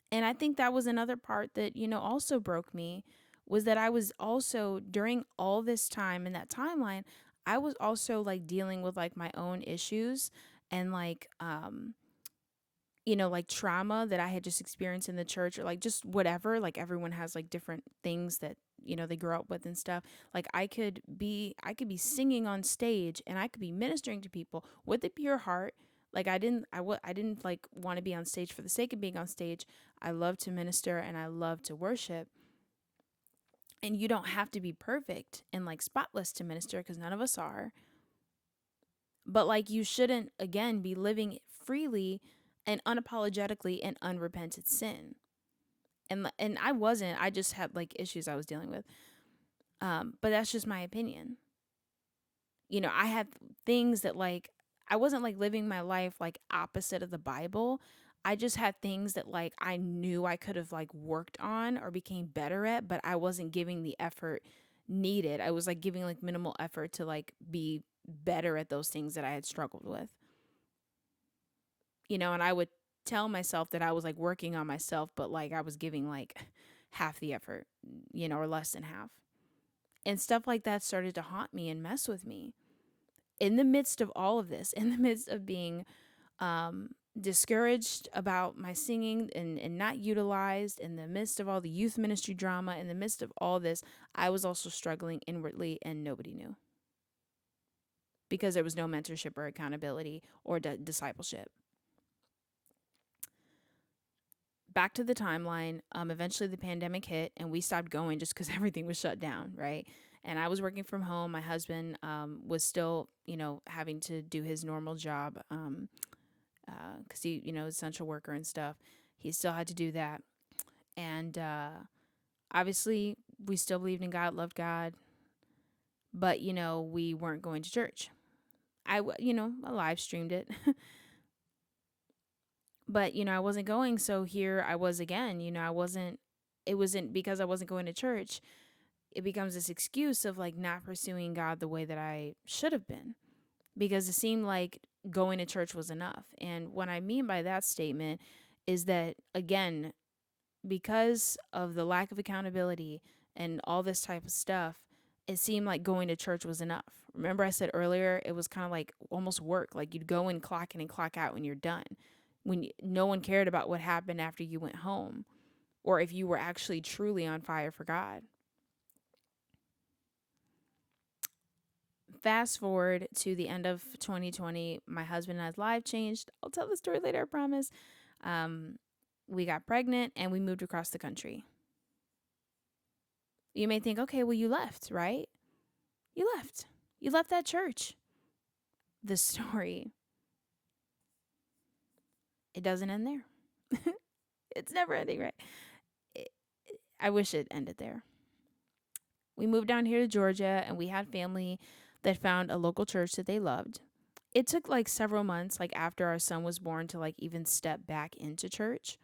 And I think that was another part that, also broke me, was that I was also, during all this time in that timeline, I was also like dealing with like my own issues and like like trauma that I had just experienced in the church, or like just whatever. Like everyone has like different things that, they grow up with and stuff. Like I could be singing on stage and I could be ministering to people with a pure heart. Like I didn't like want to be on stage for the sake of being on stage. I love to minister and I love to worship. And you don't have to be perfect and like spotless to minister, because none of us are. But like you shouldn't, again, be living freely and unapologetically in unrepented sin. And I wasn't. I just had like issues I was dealing with. But that's just my opinion. I had things that like I wasn't like living my life like opposite of the Bible. I just had things that like I knew I could have like worked on or became better at, but I wasn't giving the effort needed. I was like giving like minimal effort to like be better at those things that I had struggled with. And I would tell myself that I was like working on myself, but like I was giving like half the effort, or less than half. And stuff like that started to haunt me and mess with me. In the midst of all of this, in the midst of being discouraged about my singing and not utilized, in the midst of all the youth ministry drama, in the midst of all this, I was also struggling inwardly and nobody knew, because there was no mentorship or accountability or discipleship. Back to the timeline, eventually the pandemic hit and we stopped going just because everything was shut down, right? And I was working from home. My husband was still, having to do his normal job, because he, essential worker and stuff. He still had to do that. And Obviously, we still believed in God, loved God, but, we weren't going to church. I live streamed it, but, I wasn't going. So here I was again. It wasn't because I wasn't going to church. It becomes this excuse of like not pursuing God the way that I should have been, because it seemed like going to church was enough. And what I mean by that statement is that, again, because of the lack of accountability and all this type of stuff, it seemed like going to church was enough. Remember, I said earlier, it was kind of like almost work. Like you'd go and clock in and clock out when you're done. No one cared about what happened after you went home, or if you were actually truly on fire for God. Fast forward to the end of 2020, my husband and I's life changed. I'll tell the story later, I promise. Um, we got pregnant and we moved across the country. You may think, okay, well, you left, right? You left. You left that church. The story, it doesn't end there. It's never ending, right? It, I wish it ended there. We moved down here to Georgia and we had family that found a local church that they loved. It took like several months, like after our son was born, to like even step back into church,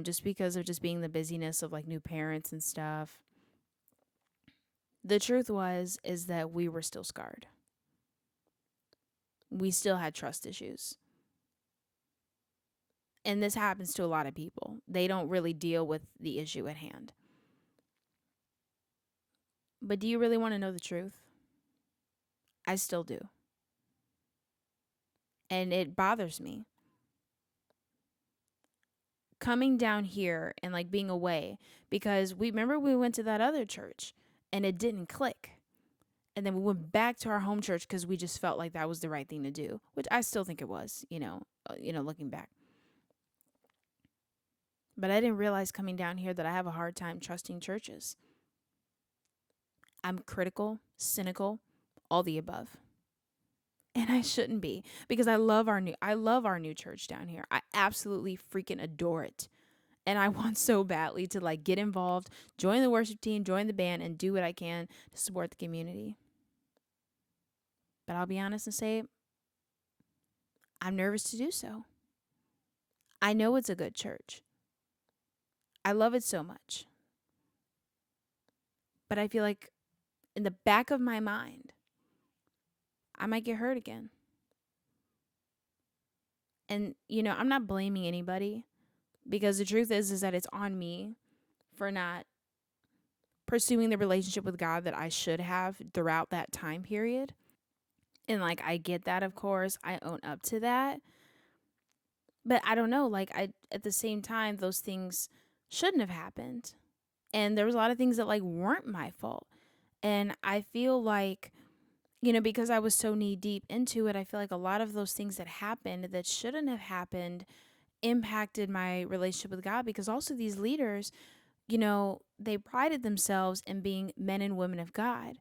just because of just being the busyness of like new parents and stuff. The truth is that we were still scarred. We still had trust issues. And this happens to a lot of people. They don't really deal with the issue at hand. But do you really want to know the truth? I still do. And it bothers me. Coming down here and like being away, because we went to that other church and it didn't click. And then we went back to our home church because we just felt like that was the right thing to do, which I still think it was, looking back. But I didn't realize coming down here that I have a hard time trusting churches. I'm critical, cynical, all the above. And I shouldn't be, because I love our new church down here. I absolutely freaking adore it. And I want so badly to like get involved, join the worship team, join the band, and do what I can to support the community. But I'll be honest and say I'm nervous to do so. I know it's a good church. I love it so much. But I feel like in the back of my mind, I might get hurt again. And, I'm not blaming anybody, because the truth is that it's on me for not pursuing the relationship with God that I should have throughout that time period. And like, I get that, of course. I own up to that. But I don't know, like, at the same time, those things shouldn't have happened. And there was a lot of things that like weren't my fault. And I feel like, because I was so knee deep into it, I feel like a lot of those things that happened that shouldn't have happened impacted my relationship with God, because also these leaders, they prided themselves in being men and women of God.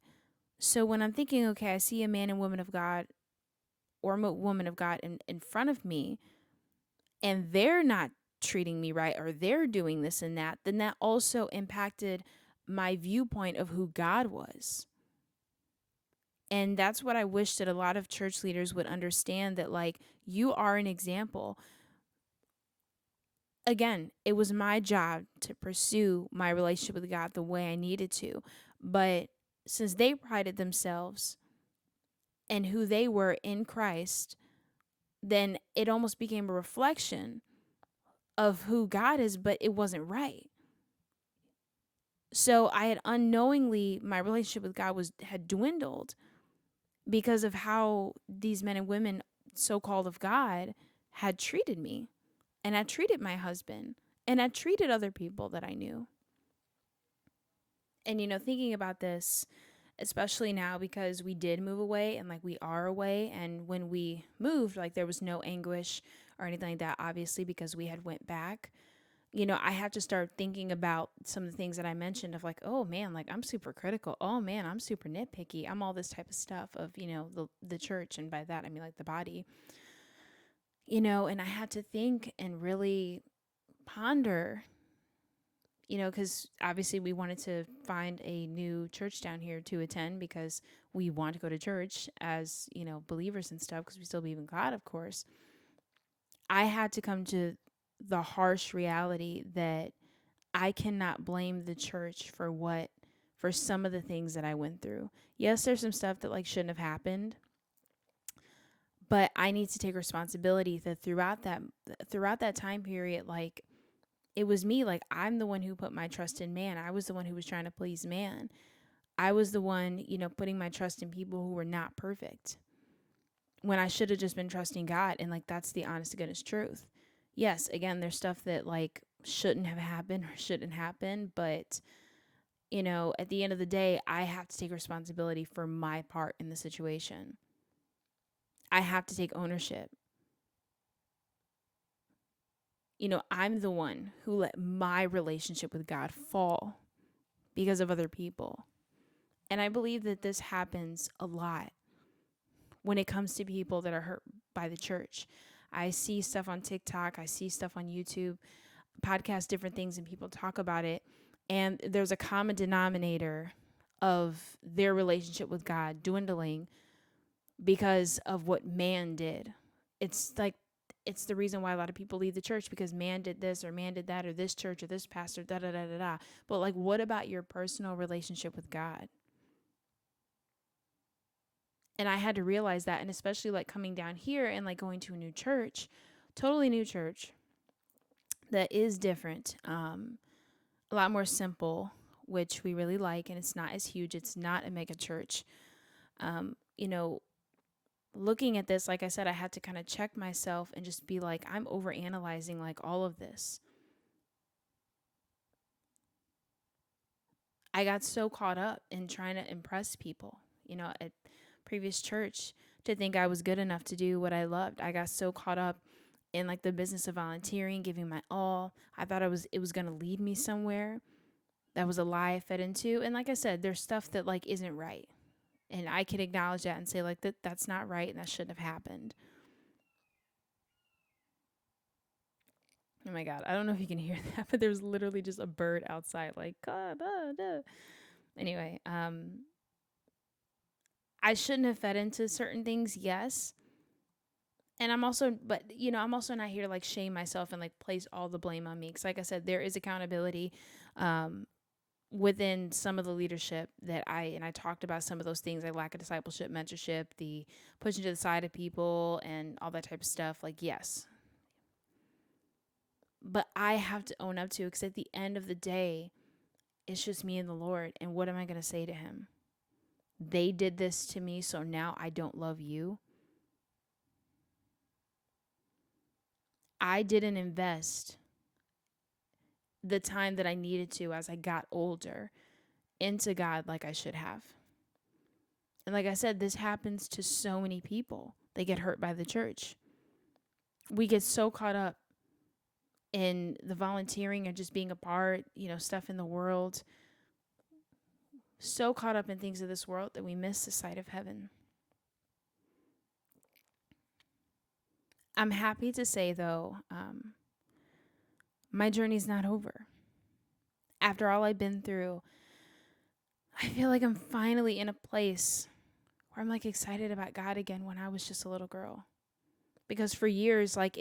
So when I'm thinking, okay, I see a man and woman of God or a woman of God in front of me, and they're not treating me right, or they're doing this and that, then that also impacted my viewpoint of who God was. And that's what I wish that a lot of church leaders would understand, that like, you are an example. Again, it was my job to pursue my relationship with God the way I needed to. But since they prided themselves and who they were in Christ, then it almost became a reflection of who God is, but it wasn't right. So I had unknowingly, my relationship with God had dwindled because of how these men and women, so-called of God, had treated me, and had treated my husband, and had treated other people that I knew. And, thinking about this, especially now, because we did move away and like we are away, and when we moved, like there was no anguish or anything like that, obviously, because we had went back. I had to start thinking about some of the things that I mentioned of like, oh man, like I'm super critical. Oh man, I'm super nitpicky. I'm all this type of stuff of, the church. And by that, I mean like the body, and I had to think and really ponder, because obviously we wanted to find a new church down here to attend because we want to go to church as, believers and stuff because we still believe in God, of course. I had to come to the harsh reality that I cannot blame the church for some of the things that I went through. Yes, there's some stuff that like shouldn't have happened, but I need to take responsibility that throughout that time period, like it was me, like I'm the one who put my trust in man. I was the one who was trying to please man. I was the one, putting my trust in people who were not perfect when I should have just been trusting God. And like, that's the honest to goodness truth. Yes, again, there's stuff that like shouldn't have happened or shouldn't happen. But, at the end of the day, I have to take responsibility for my part in the situation. I have to take ownership. I'm the one who let my relationship with God fall because of other people. And I believe that this happens a lot when it comes to people that are hurt by the church. I see stuff on TikTok, I see stuff on YouTube, podcasts, different things, and people talk about it. And there's a common denominator of their relationship with God dwindling because of what man did. It's like, it's the reason why a lot of people leave the church because man did this or man did that or this church or this pastor, da da da da da. But like, what about your personal relationship with God? And I had to realize that, and especially like coming down here and like going to a new church, totally new church that is different, a lot more simple, which we really like, and it's not as huge. It's not a mega church. Um, you know, Looking at this, like I said, I had to kind of check myself and just be like, I'm over analyzing like all of this. I got so caught up in trying to impress people, at previous church to think I was good enough to do what I loved. I got so caught up in like the business of volunteering, giving my all. I thought it was going to lead me somewhere. That was a lie I fed into. And like I said, there's stuff that like isn't right. And I can acknowledge that and say like that's not right and that shouldn't have happened. Oh my God. I don't know if you can hear that, but there's literally just a bird outside like, God, anyway, I shouldn't have fed into certain things, yes. And I'm also not here to like shame myself and like place all the blame on me. Cause like I said, there is accountability um, within some of the leadership and I talked about some of those things, like lack of discipleship, mentorship, the pushing to the side of people and all that type of stuff. Like, yes. But I have to own up to it because at the end of the day, it's just me and the Lord. And what am I going to say to him? They did this to me, so now I don't love you. I didn't invest the time that I needed to as I got older into God like I should have. And like I said, this happens to so many people. They get hurt by the church. We get so caught up in the volunteering and just being a part, stuff in the world. So caught up in things of this world that we miss the sight of heaven. I'm happy to say, though, my journey's not over. After all I've been through, I feel like I'm finally in a place where I'm like excited about God again when I was just a little girl. Because for years, like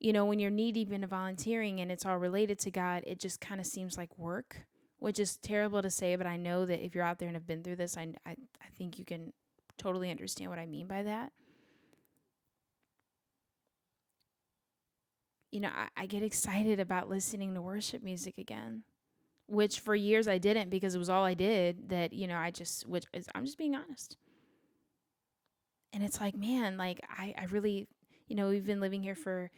when you're knee deep into volunteering and it's all related to God, it just kind of seems like work, which is terrible to say, but I know that if you're out there and have been through this, I think you can totally understand what I mean by that. I get excited about listening to worship music again, which for years I didn't because it was all I did I'm just being honest. And it's like, man, like I really, we've been living here for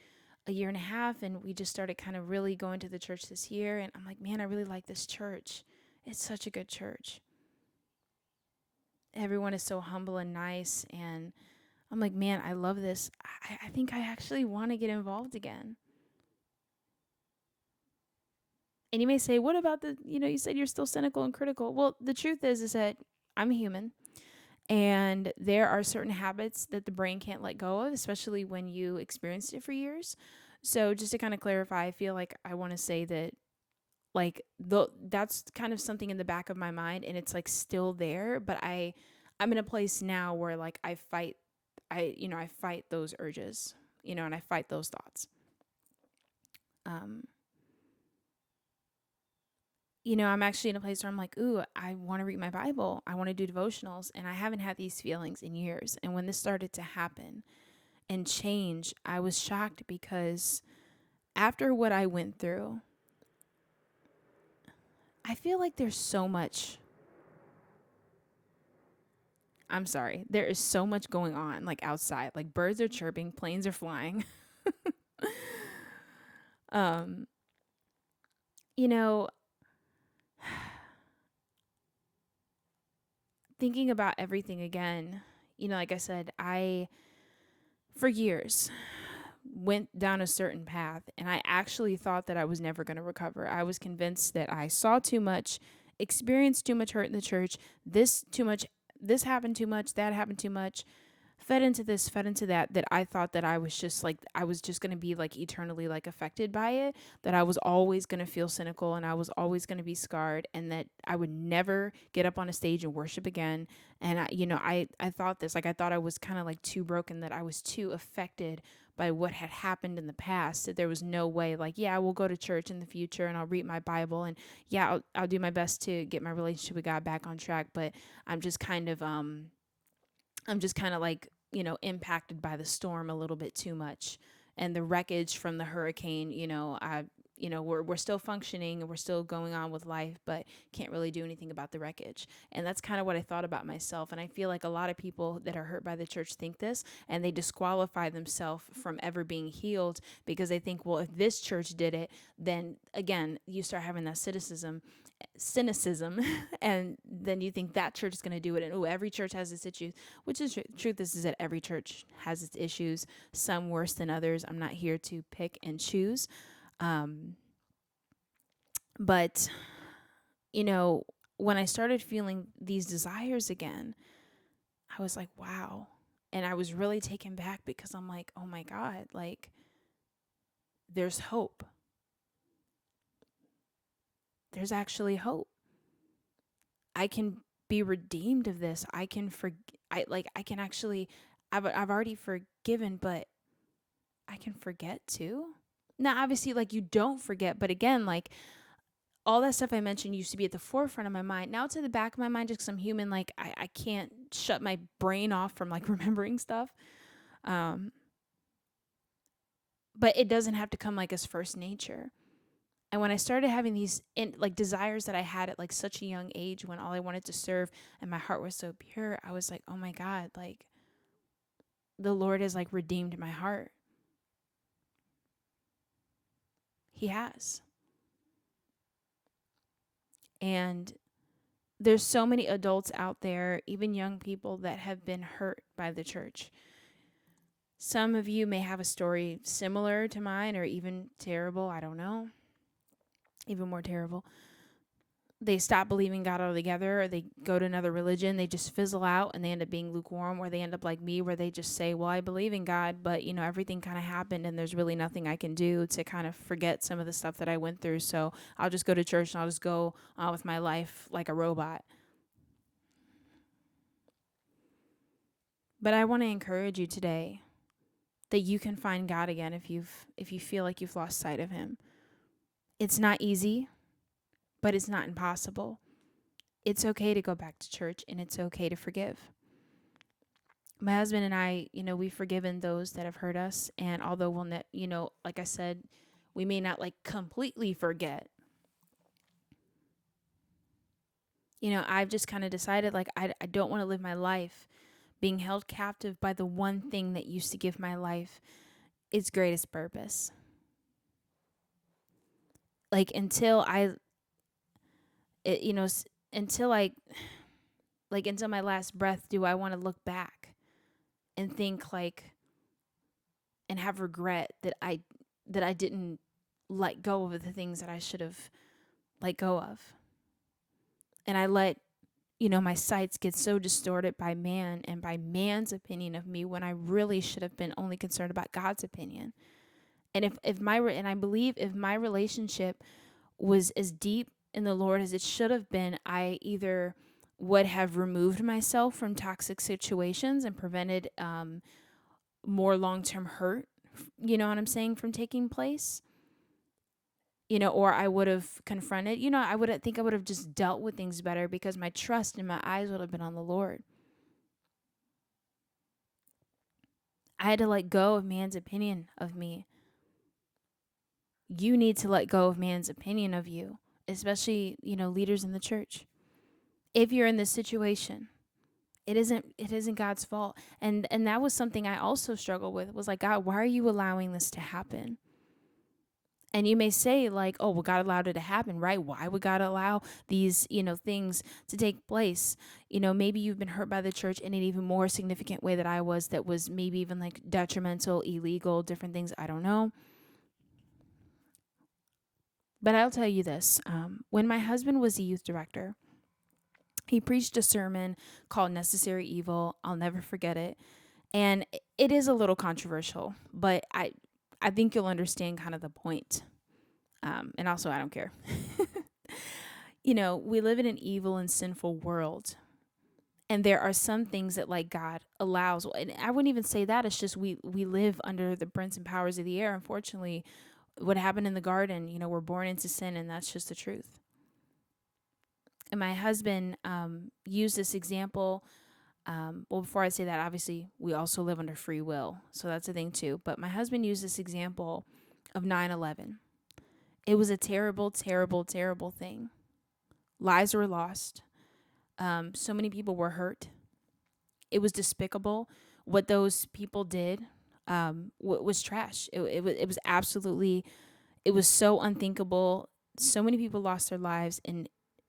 a year and a half and we just started kind of really going to the church this year. And I'm like, man, I really like this church. It's such a good church. Everyone is so humble and nice. And I'm like, man, I love this. I think I actually want to get involved again. And you may say, what about you said you're still cynical and critical. Well, the truth is that I'm a human. And there are certain habits that the brain can't let go of, especially when you experienced it for years. So just to kind of clarify, I feel like I want to say that like that's kind of something in the back of my mind, and it's like still there, but I'm in a place now where like I fight those urges, and I fight those thoughts. um I'm actually in a place where I'm like, ooh, I want to read my Bible, I want to do devotionals, and I haven't had these feelings in years. And when this started to happen and change, I was shocked, because after what I went through, I feel like there's so much. I'm sorry. There is so much going on, like outside. Like birds are chirping, planes are flying. um, you know, Thinking about everything again, like I said, I, for years, went down a certain path, and I actually thought that I was never going to recover. I was convinced that I saw too much, experienced too much hurt in the church, this happened too much, that happened too much, fed into this, fed into that, that I thought that I was just going to be like eternally like affected by it, that I was always going to feel cynical, and I was always going to be scarred, and that I would never get up on a stage and worship again. And I thought this, like I thought I was kind of like too broken, that I was too affected by what had happened in the past, that there was no way, like, yeah, I will go to church in the future and I'll read my Bible, and yeah, I'll do my best to get my relationship with God back on track. But I'm just kind of like, impacted by the storm a little bit too much, and the wreckage from the hurricane. We're still functioning and we're still going on with life, but can't really do anything about the wreckage. And that's kind of what I thought about myself. And I feel like a lot of people that are hurt by the church think this, and they disqualify themselves from ever being healed, because they think, well, if this church did it, then again, you start having that cynicism and then you think that church is going to do it, and every church has its issues, which is truth is that every church has its issues, some worse than others. I'm not here to pick and choose. But when I started feeling these desires again, I was like, wow. And I was really taken back, because I'm like, oh my God, like there's hope. There's actually hope. I can be redeemed of this. I can I can actually, I've already forgiven, but I can forget too. Now, obviously, like, you don't forget, but again, like, all that stuff I mentioned used to be at the forefront of my mind. Now it's at the back of my mind, just because I'm human. Like, I can't shut my brain off from like remembering stuff. Um, but it doesn't have to come like as first nature. And when I started having these like desires that I had at like such a young age, when all I wanted to serve and my heart was so pure, I was like, oh my God, like the Lord has like redeemed my heart. He has. And there's so many adults out there, even young people, that have been hurt by the church. Some of you may have a story similar to mine, or even terrible, I don't know, even more terrible. They stop believing God altogether, or they go to another religion, they just fizzle out, and they end up being lukewarm, or they end up like me, where they just say, well, I believe in God, but everything kind of happened, and there's really nothing I can do to kind of forget some of the stuff that I went through, so I'll just go to church and I'll just go on with my life like a robot. But I want to encourage you today that you can find God again if you feel like you've lost sight of him. It's not easy, but it's not impossible. It's okay to go back to church, and it's okay to forgive. My husband and I, we've forgiven those that have hurt us, and although we'll like I said, we may not like completely forget. I've just kind of decided, like, I don't want to live my life being held captive by the one thing that used to give my life its greatest purpose. Like, until until my last breath, do I want to look back and think like, and have regret that I didn't let go of the things that I should have let go of. And I let, my sights get so distorted by man and by man's opinion of me, when I really should have been only concerned about God's opinion. And I believe if my relationship was as deep in the Lord as it should have been, I either would have removed myself from toxic situations and prevented more long term hurt, you know what I'm saying, from taking place, or I would have confronted, I think I would have just dealt with things better because my trust and my eyes would have been on the Lord. I had to let go of man's opinion of me. You need to let go of man's opinion of you, especially, leaders in the church. If you're in this situation, it isn't God's fault. And that was something I also struggled with, was like, God, why are you allowing this to happen? And you may say, like, oh, well, God allowed it to happen, right? Why would God allow these, things to take place? Maybe you've been hurt by the church in an even more significant way that I was, that was maybe even like detrimental, illegal, different things. I don't know. But I'll tell you this. When my husband was a youth director, he preached a sermon called Necessary Evil. I'll never forget it. And it is a little controversial, but I think you'll understand kind of the point. And also, I don't care. We live in an evil and sinful world. And there are some things that, like, God allows. And I wouldn't even say that. It's just we live under the prince and powers of the air. Unfortunately, what happened in the garden, we're born into sin, and that's just the truth. And my husband used this example. Well, before I say that, obviously, we also live under free will. So that's a thing, too. But my husband used this example of 9/11. It was a terrible, terrible, terrible thing. Lives were lost. So many people were hurt. It was despicable. What those people did was trash. It was absolutely, it was so unthinkable. So many people lost their lives, and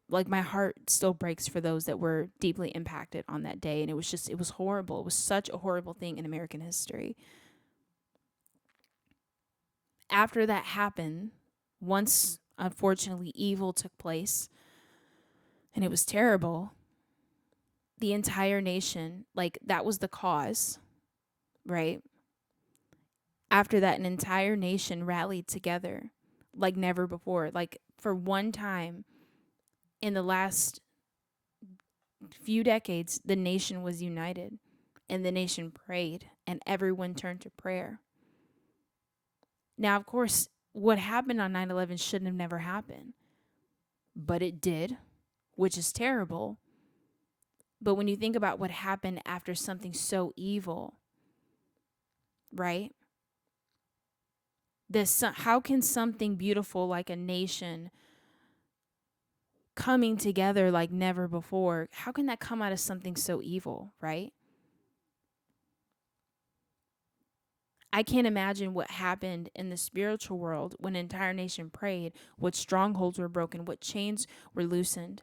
like, my heart still breaks for those that were deeply impacted on that day. And it was horrible. It was such a horrible thing in American history. After that happened, once unfortunately evil took place, and it was terrible, the entire nation, like, that was the cause, right? After that, an entire nation rallied together like never before. Like, for one time in the last few decades, the nation was united, and the nation prayed, and everyone turned to prayer. Now, of course, what happened on 9/11 shouldn't have never happened, but it did, which is terrible. But when you think about what happened after something so evil, right? How can something beautiful like a nation coming together like never before, how can that come out of something so evil, right? I can't imagine what happened in the spiritual world when an entire nation prayed, what strongholds were broken, what chains were loosened.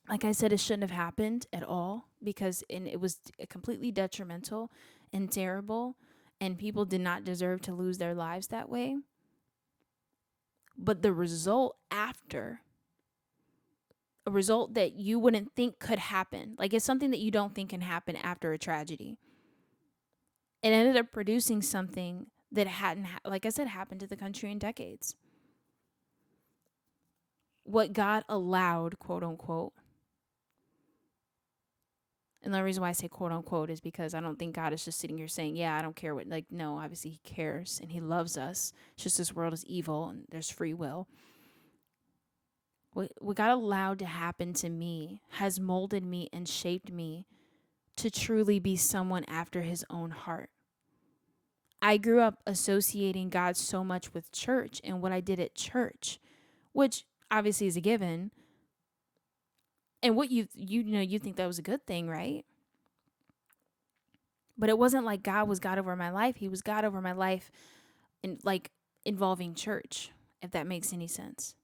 Like I said, it shouldn't have happened at all, because it was completely detrimental and terrible, and people did not deserve to lose their lives that way. But the result after, a result that you wouldn't think could happen, like, it's something that you don't think can happen after a tragedy. It ended up producing something that hadn't, like I said, happened to the country in decades. What God allowed, quote unquote, and the reason why I say quote unquote is because I don't think God is just sitting here saying, yeah, I don't care what, like, no, obviously he cares and he loves us. It's just this world is evil and there's free will. What God allowed to happen to me has molded me and shaped me to truly be someone after his own heart. I grew up associating God so much with church and what I did at church, which obviously is a given. And what you think that was a good thing, right? But it wasn't like God was God over my life. He was God over my life, in, like, involving church, if that makes any sense.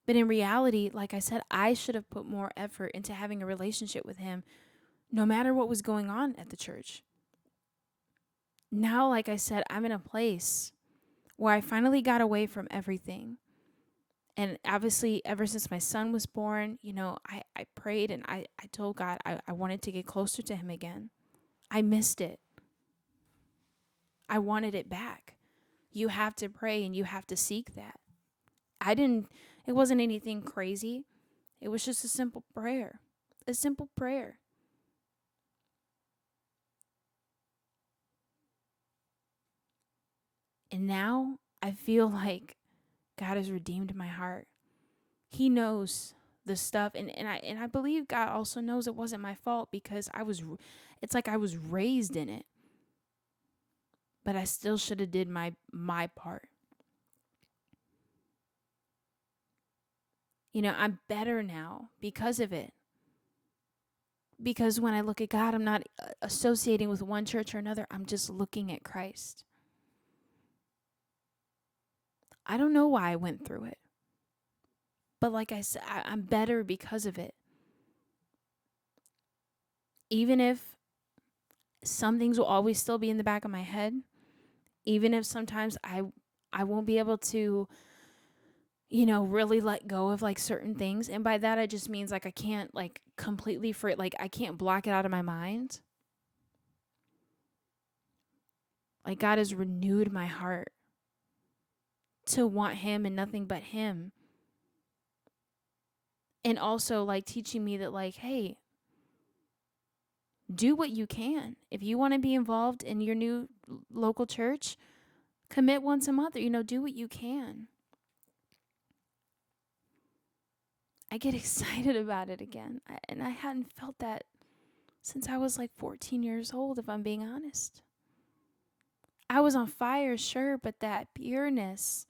But in reality, like I said, I should have put more effort into having a relationship with him, no matter what was going on at the church. Now, like I said, I'm in a place where I finally got away from everything. And obviously, ever since my son was born, I prayed, and I told God I wanted to get closer to him again. I missed it. I wanted it back. You have to pray and you have to seek that. It wasn't anything crazy. It was just a simple prayer. A simple prayer. And now I feel like God has redeemed my heart. He knows the stuff, and I believe God also knows it wasn't my fault, because it's like I was raised in it. But I still should have did my part. I'm better now because of it. Because when I look at God, I'm not associating with one church or another. I'm just looking at Christ. I don't know why I went through it. But like I said, I'm better because of it. Even if some things will always still be in the back of my head, even if sometimes I won't be able to, really let go of like certain things. And by that, I just means like I can't like completely I can't block it out of my mind. Like God has renewed my heart to want Him and nothing but Him. And also like teaching me that like, hey, do what you can. If you want to be involved in your new local church, commit once a month, do what you can. I get excited about it again. And I hadn't felt that since I was like 14 years old, if I'm being honest. I was on fire, sure, but that pureness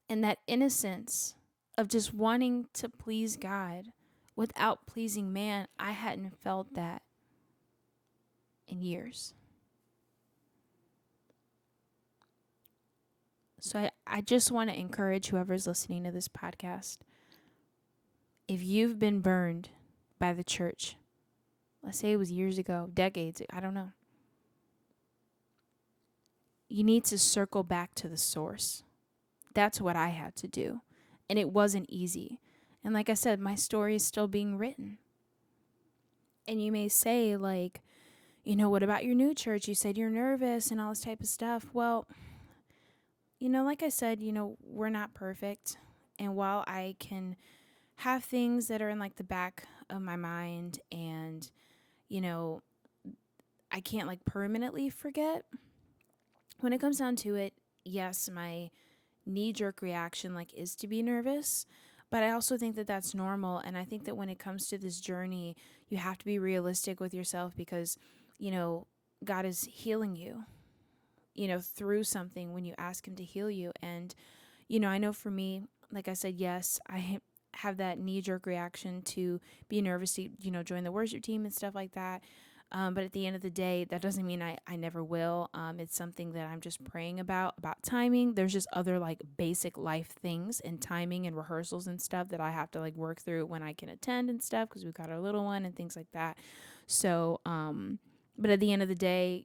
and that innocence of just wanting to please God without pleasing man, I hadn't felt that in years. So I just want to encourage whoever's listening to this podcast. If you've been burned by the church, let's say it was years ago, decades, I don't know. You need to circle back to the source. That's what I had to do. And it wasn't easy. And like I said, my story is still being written. And you may say, like, what about your new church? You said you're nervous and all this type of stuff. Well, like I said, we're not perfect. And while I can have things that are in like the back of my mind and, I can't like permanently forget, when it comes down to it, yes, my knee-jerk reaction like is to be nervous, but I also think that that's normal. And I think that when it comes to this journey, you have to be realistic with yourself, because God is healing you through something when you ask Him to heal you. And I know for me, like I said, yes, I have that knee-jerk reaction to be nervous to join the worship team and stuff like that. But at the end of the day, that doesn't mean I never will. It's something that I'm just praying about timing. There's just other like basic life things and timing and rehearsals and stuff that I have to like work through when I can attend and stuff, because we've got our little one and things like that. So, but at the end of the day,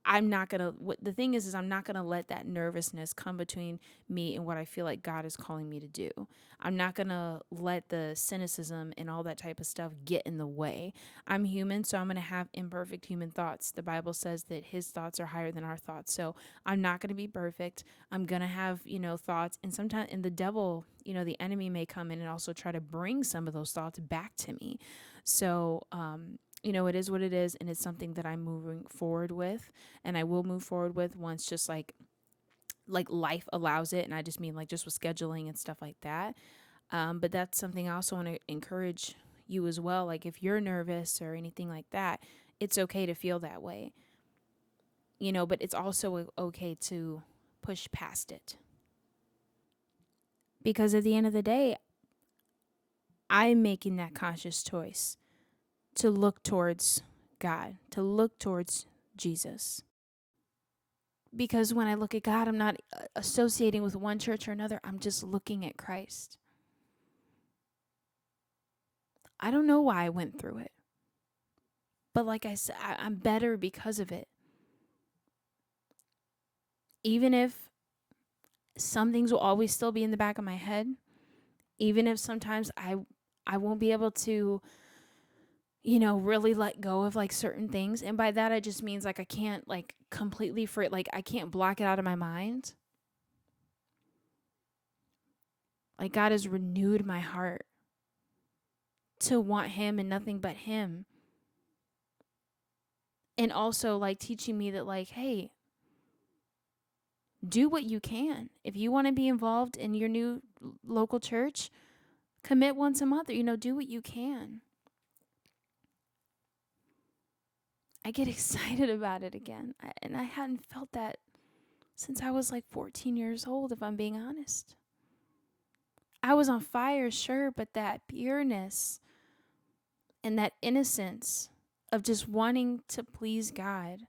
I'm not going to, what the thing is I'm not going to let that nervousness come between me and what I feel like God is calling me to do. I'm not going to let the cynicism and all that type of stuff get in the way. I'm human, so I'm going to have imperfect human thoughts. The Bible says that His thoughts are higher than our thoughts. So I'm not going to be perfect. I'm going to have, thoughts. And sometimes, and the devil, the enemy may come in and also try to bring some of those thoughts back to me. So, it is what it is, and it's something that I'm moving forward with, and I will move forward with once just like life allows it. And I just mean like just with scheduling and stuff like that. But that's something I also want to encourage you as well. Like if you're nervous or anything like that, it's okay to feel that way, but it's also okay to push past it. Because at the end of the day, I'm making that conscious choice to look towards God, to look towards Jesus. Because when I look at God, I'm not associating with one church or another. I'm just looking at Christ. I don't know why I went through it. But like I said, I'm better because of it. Even if some things will always still be in the back of my head, even if sometimes I won't be able to, really let go of like certain things. And by that, I just means like I can't like completely like I can't block it out of my mind. Like, God has renewed my heart to want him and nothing but him. And also, like, teaching me that, like, hey, do what you can. If you want to be involved in your new local church, commit once a month, or, do what you can. I get excited about it again. And I hadn't felt that since I was like 14 years old, if I'm being honest. I was on fire, sure, but that pureness and that innocence of just wanting to please God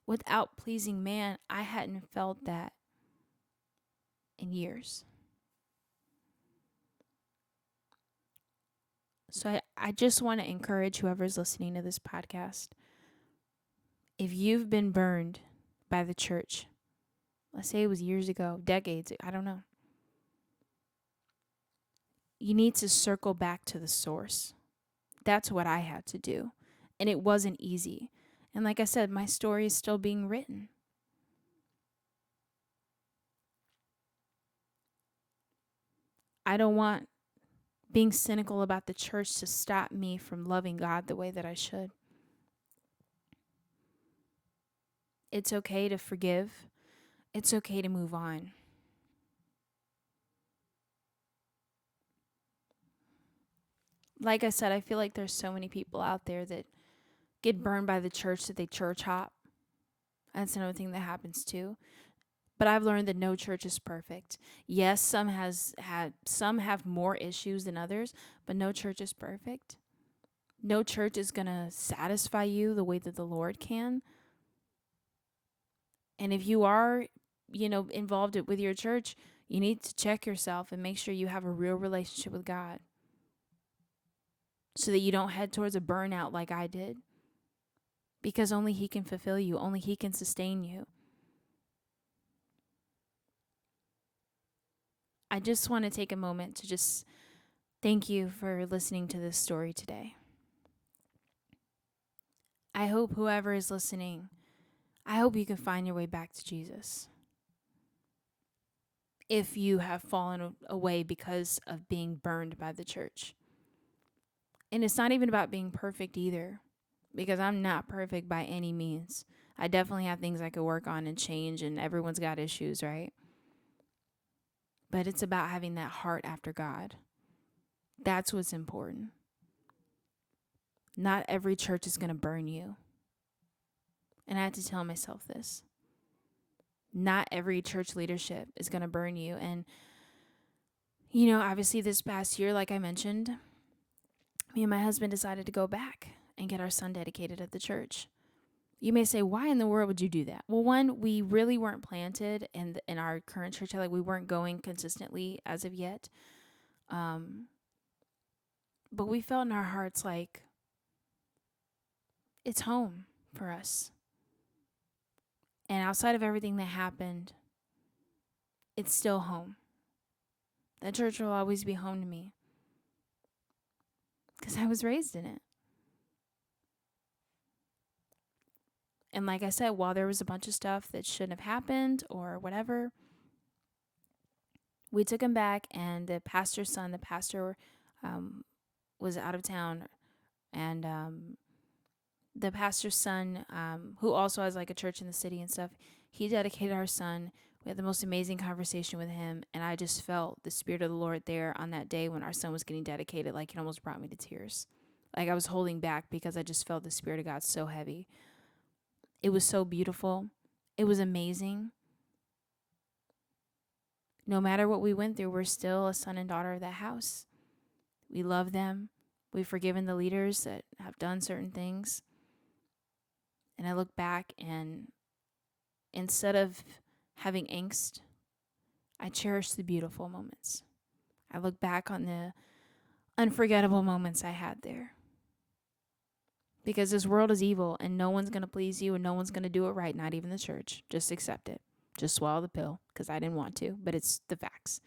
without pleasing man, I hadn't felt that in years. So I just want to encourage whoever's listening to this podcast. If you've been burned by the church, let's say it was years ago, decades, I don't know. You need to circle back to the source. That's what I had to do. And it wasn't easy. And like I said, my story is still being written. I don't want being cynical about the church to stop me from loving God the way that I should. It's okay to forgive. It's okay to move on. Like I said, I feel like there's so many people out there that get burned by the church that they church hop. That's another thing that happens too. But I've learned that no church is perfect. Yes, some have more issues than others, but no church is perfect. No church is going to satisfy you the way that the Lord can. And if you are, involved with your church, you need to check yourself and make sure you have a real relationship with God, so that you don't head towards a burnout like I did. Because only he can fulfill you. Only he can sustain you. I just want to take a moment to just thank you for listening to this story today. I hope whoever is listening, I hope you can find your way back to Jesus. If you have fallen away because of being burned by the church. And it's not even about being perfect either, because I'm not perfect by any means. I definitely have things I could work on and change, and everyone's got issues, right? But it's about having that heart after God. That's what's important. Not every church is going to burn you. And I had to tell myself this. Not every church leadership is going to burn you. And, obviously this past year, like I mentioned, me and my husband decided to go back and get our son dedicated at the church. You may say, why in the world would you do that? Well, one, we really weren't planted in our current church. Like, we weren't going consistently as of yet. But we felt in our hearts like it's home for us. And outside of everything that happened, it's still home. That church will always be home to me, because I was raised in it. And like I said, while there was a bunch of stuff that shouldn't have happened or whatever, we took him back, and the pastor's son, the pastor was out of town, and the pastor's son, who also has like a church in the city and stuff, he dedicated our son. We had the most amazing conversation with him, and I just felt the Spirit of the Lord there on that day when our son was getting dedicated. Like, it almost brought me to tears. Like, I was holding back because I just felt the Spirit of God so heavy. It was so beautiful. It was amazing. No matter what we went through, we're still a son and daughter of that house. We love them. We've forgiven the leaders that have done certain things. And I look back, and instead of having angst, I cherish the beautiful moments. I look back on the unforgettable moments I had there. Because this world is evil, and no one's going to please you, and no one's going to do it right, not even the church. Just accept it. Just swallow the pill, because I didn't want to, but it's the facts.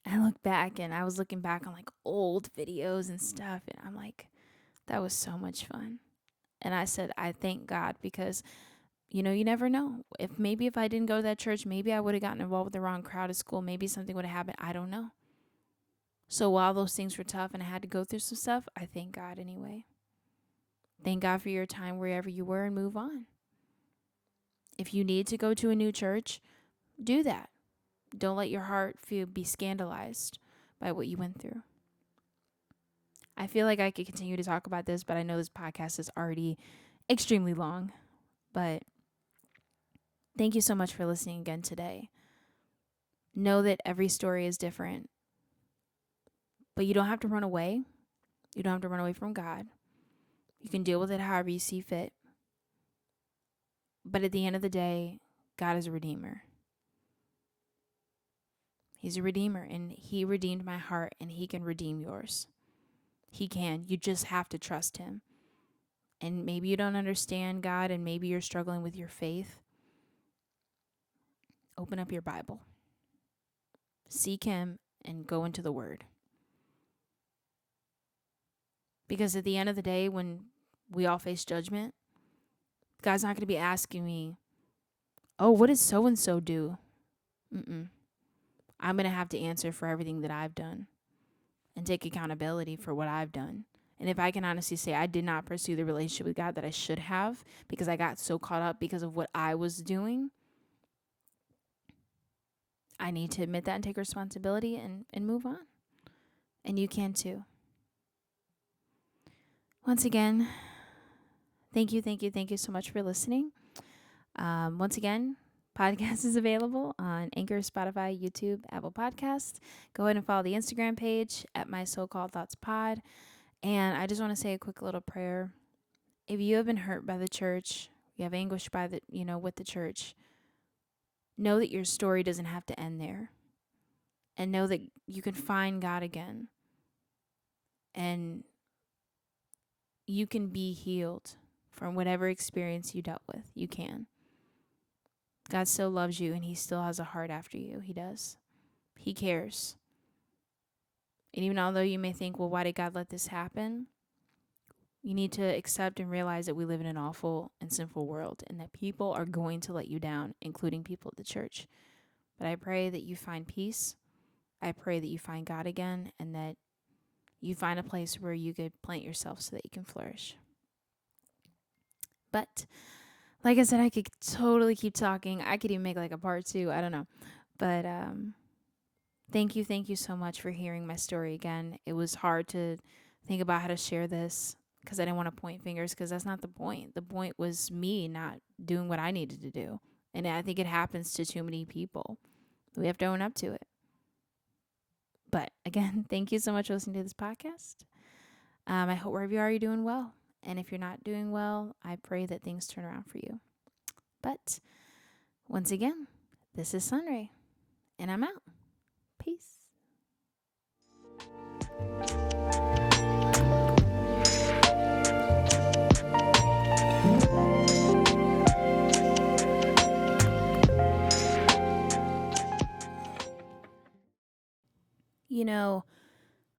I look back, and I was looking back on like old videos and stuff, and I'm like, that was so much fun. And I said, I thank God, because You never know. If I didn't go to that church, maybe I would have gotten involved with the wrong crowd at school. Maybe something would have happened. I don't know. So while those things were tough and I had to go through some stuff, I thank God anyway. Thank God for your time wherever you were and move on. If you need to go to a new church, do that. Don't let your heart be scandalized by what you went through. I feel like I could continue to talk about this, but I know this podcast is already extremely long. But thank you so much for listening again today. Know that every story is different, but you don't have to run away. You don't have to run away from God. You can deal with it however you see fit. But at the end of the day, God is a redeemer. He's a redeemer, and he redeemed my heart, and he can redeem yours. He can. You just have to trust him. And maybe you don't understand God, and maybe you're struggling with your faith. Open up your Bible. Seek him and go into the Word. Because at the end of the day, when we all face judgment, God's not going to be asking me, oh, what did so-and-so do? I'm going to have to answer for everything that I've done and take accountability for what I've done. And if I can honestly say I did not pursue the relationship with God that I should have because I got so caught up because of what I was doing, I need to admit that and take responsibility and move on. And you can too. Once again, thank you so much for listening. Once again, podcast is available on Anchor, Spotify, YouTube, Apple Podcasts. Go ahead and follow the Instagram page at My So-Called Thoughts Pod. And I just want to say a quick little prayer. If you have been hurt by the church, you have anguish by with the church, know that your story doesn't have to end there. And know that you can find God again. And you can be healed from whatever experience you dealt with. You can. God still loves you, and he still has a heart after you. He does. He cares. And even although you may think, well, why did God let this happen? You need to accept and realize that we live in an awful and sinful world, and that people are going to let you down, including people at the church. But I pray that you find peace. I pray that you find God again, and that you find a place where you could plant yourself so that you can flourish. But like I said, I could totally keep talking. I could even make like a part 2. I don't know. But thank you so much for hearing my story again. It was hard to think about how to share this because I didn't want to point fingers, because that's not the point. The point was me not doing what I needed to do. And I think it happens to too many people. We have to own up to it. But again, thank you so much for listening to this podcast. I hope wherever you are, you're doing well. And if you're not doing well, I pray that things turn around for you. But once again, this is Sunray, and I'm out. Peace.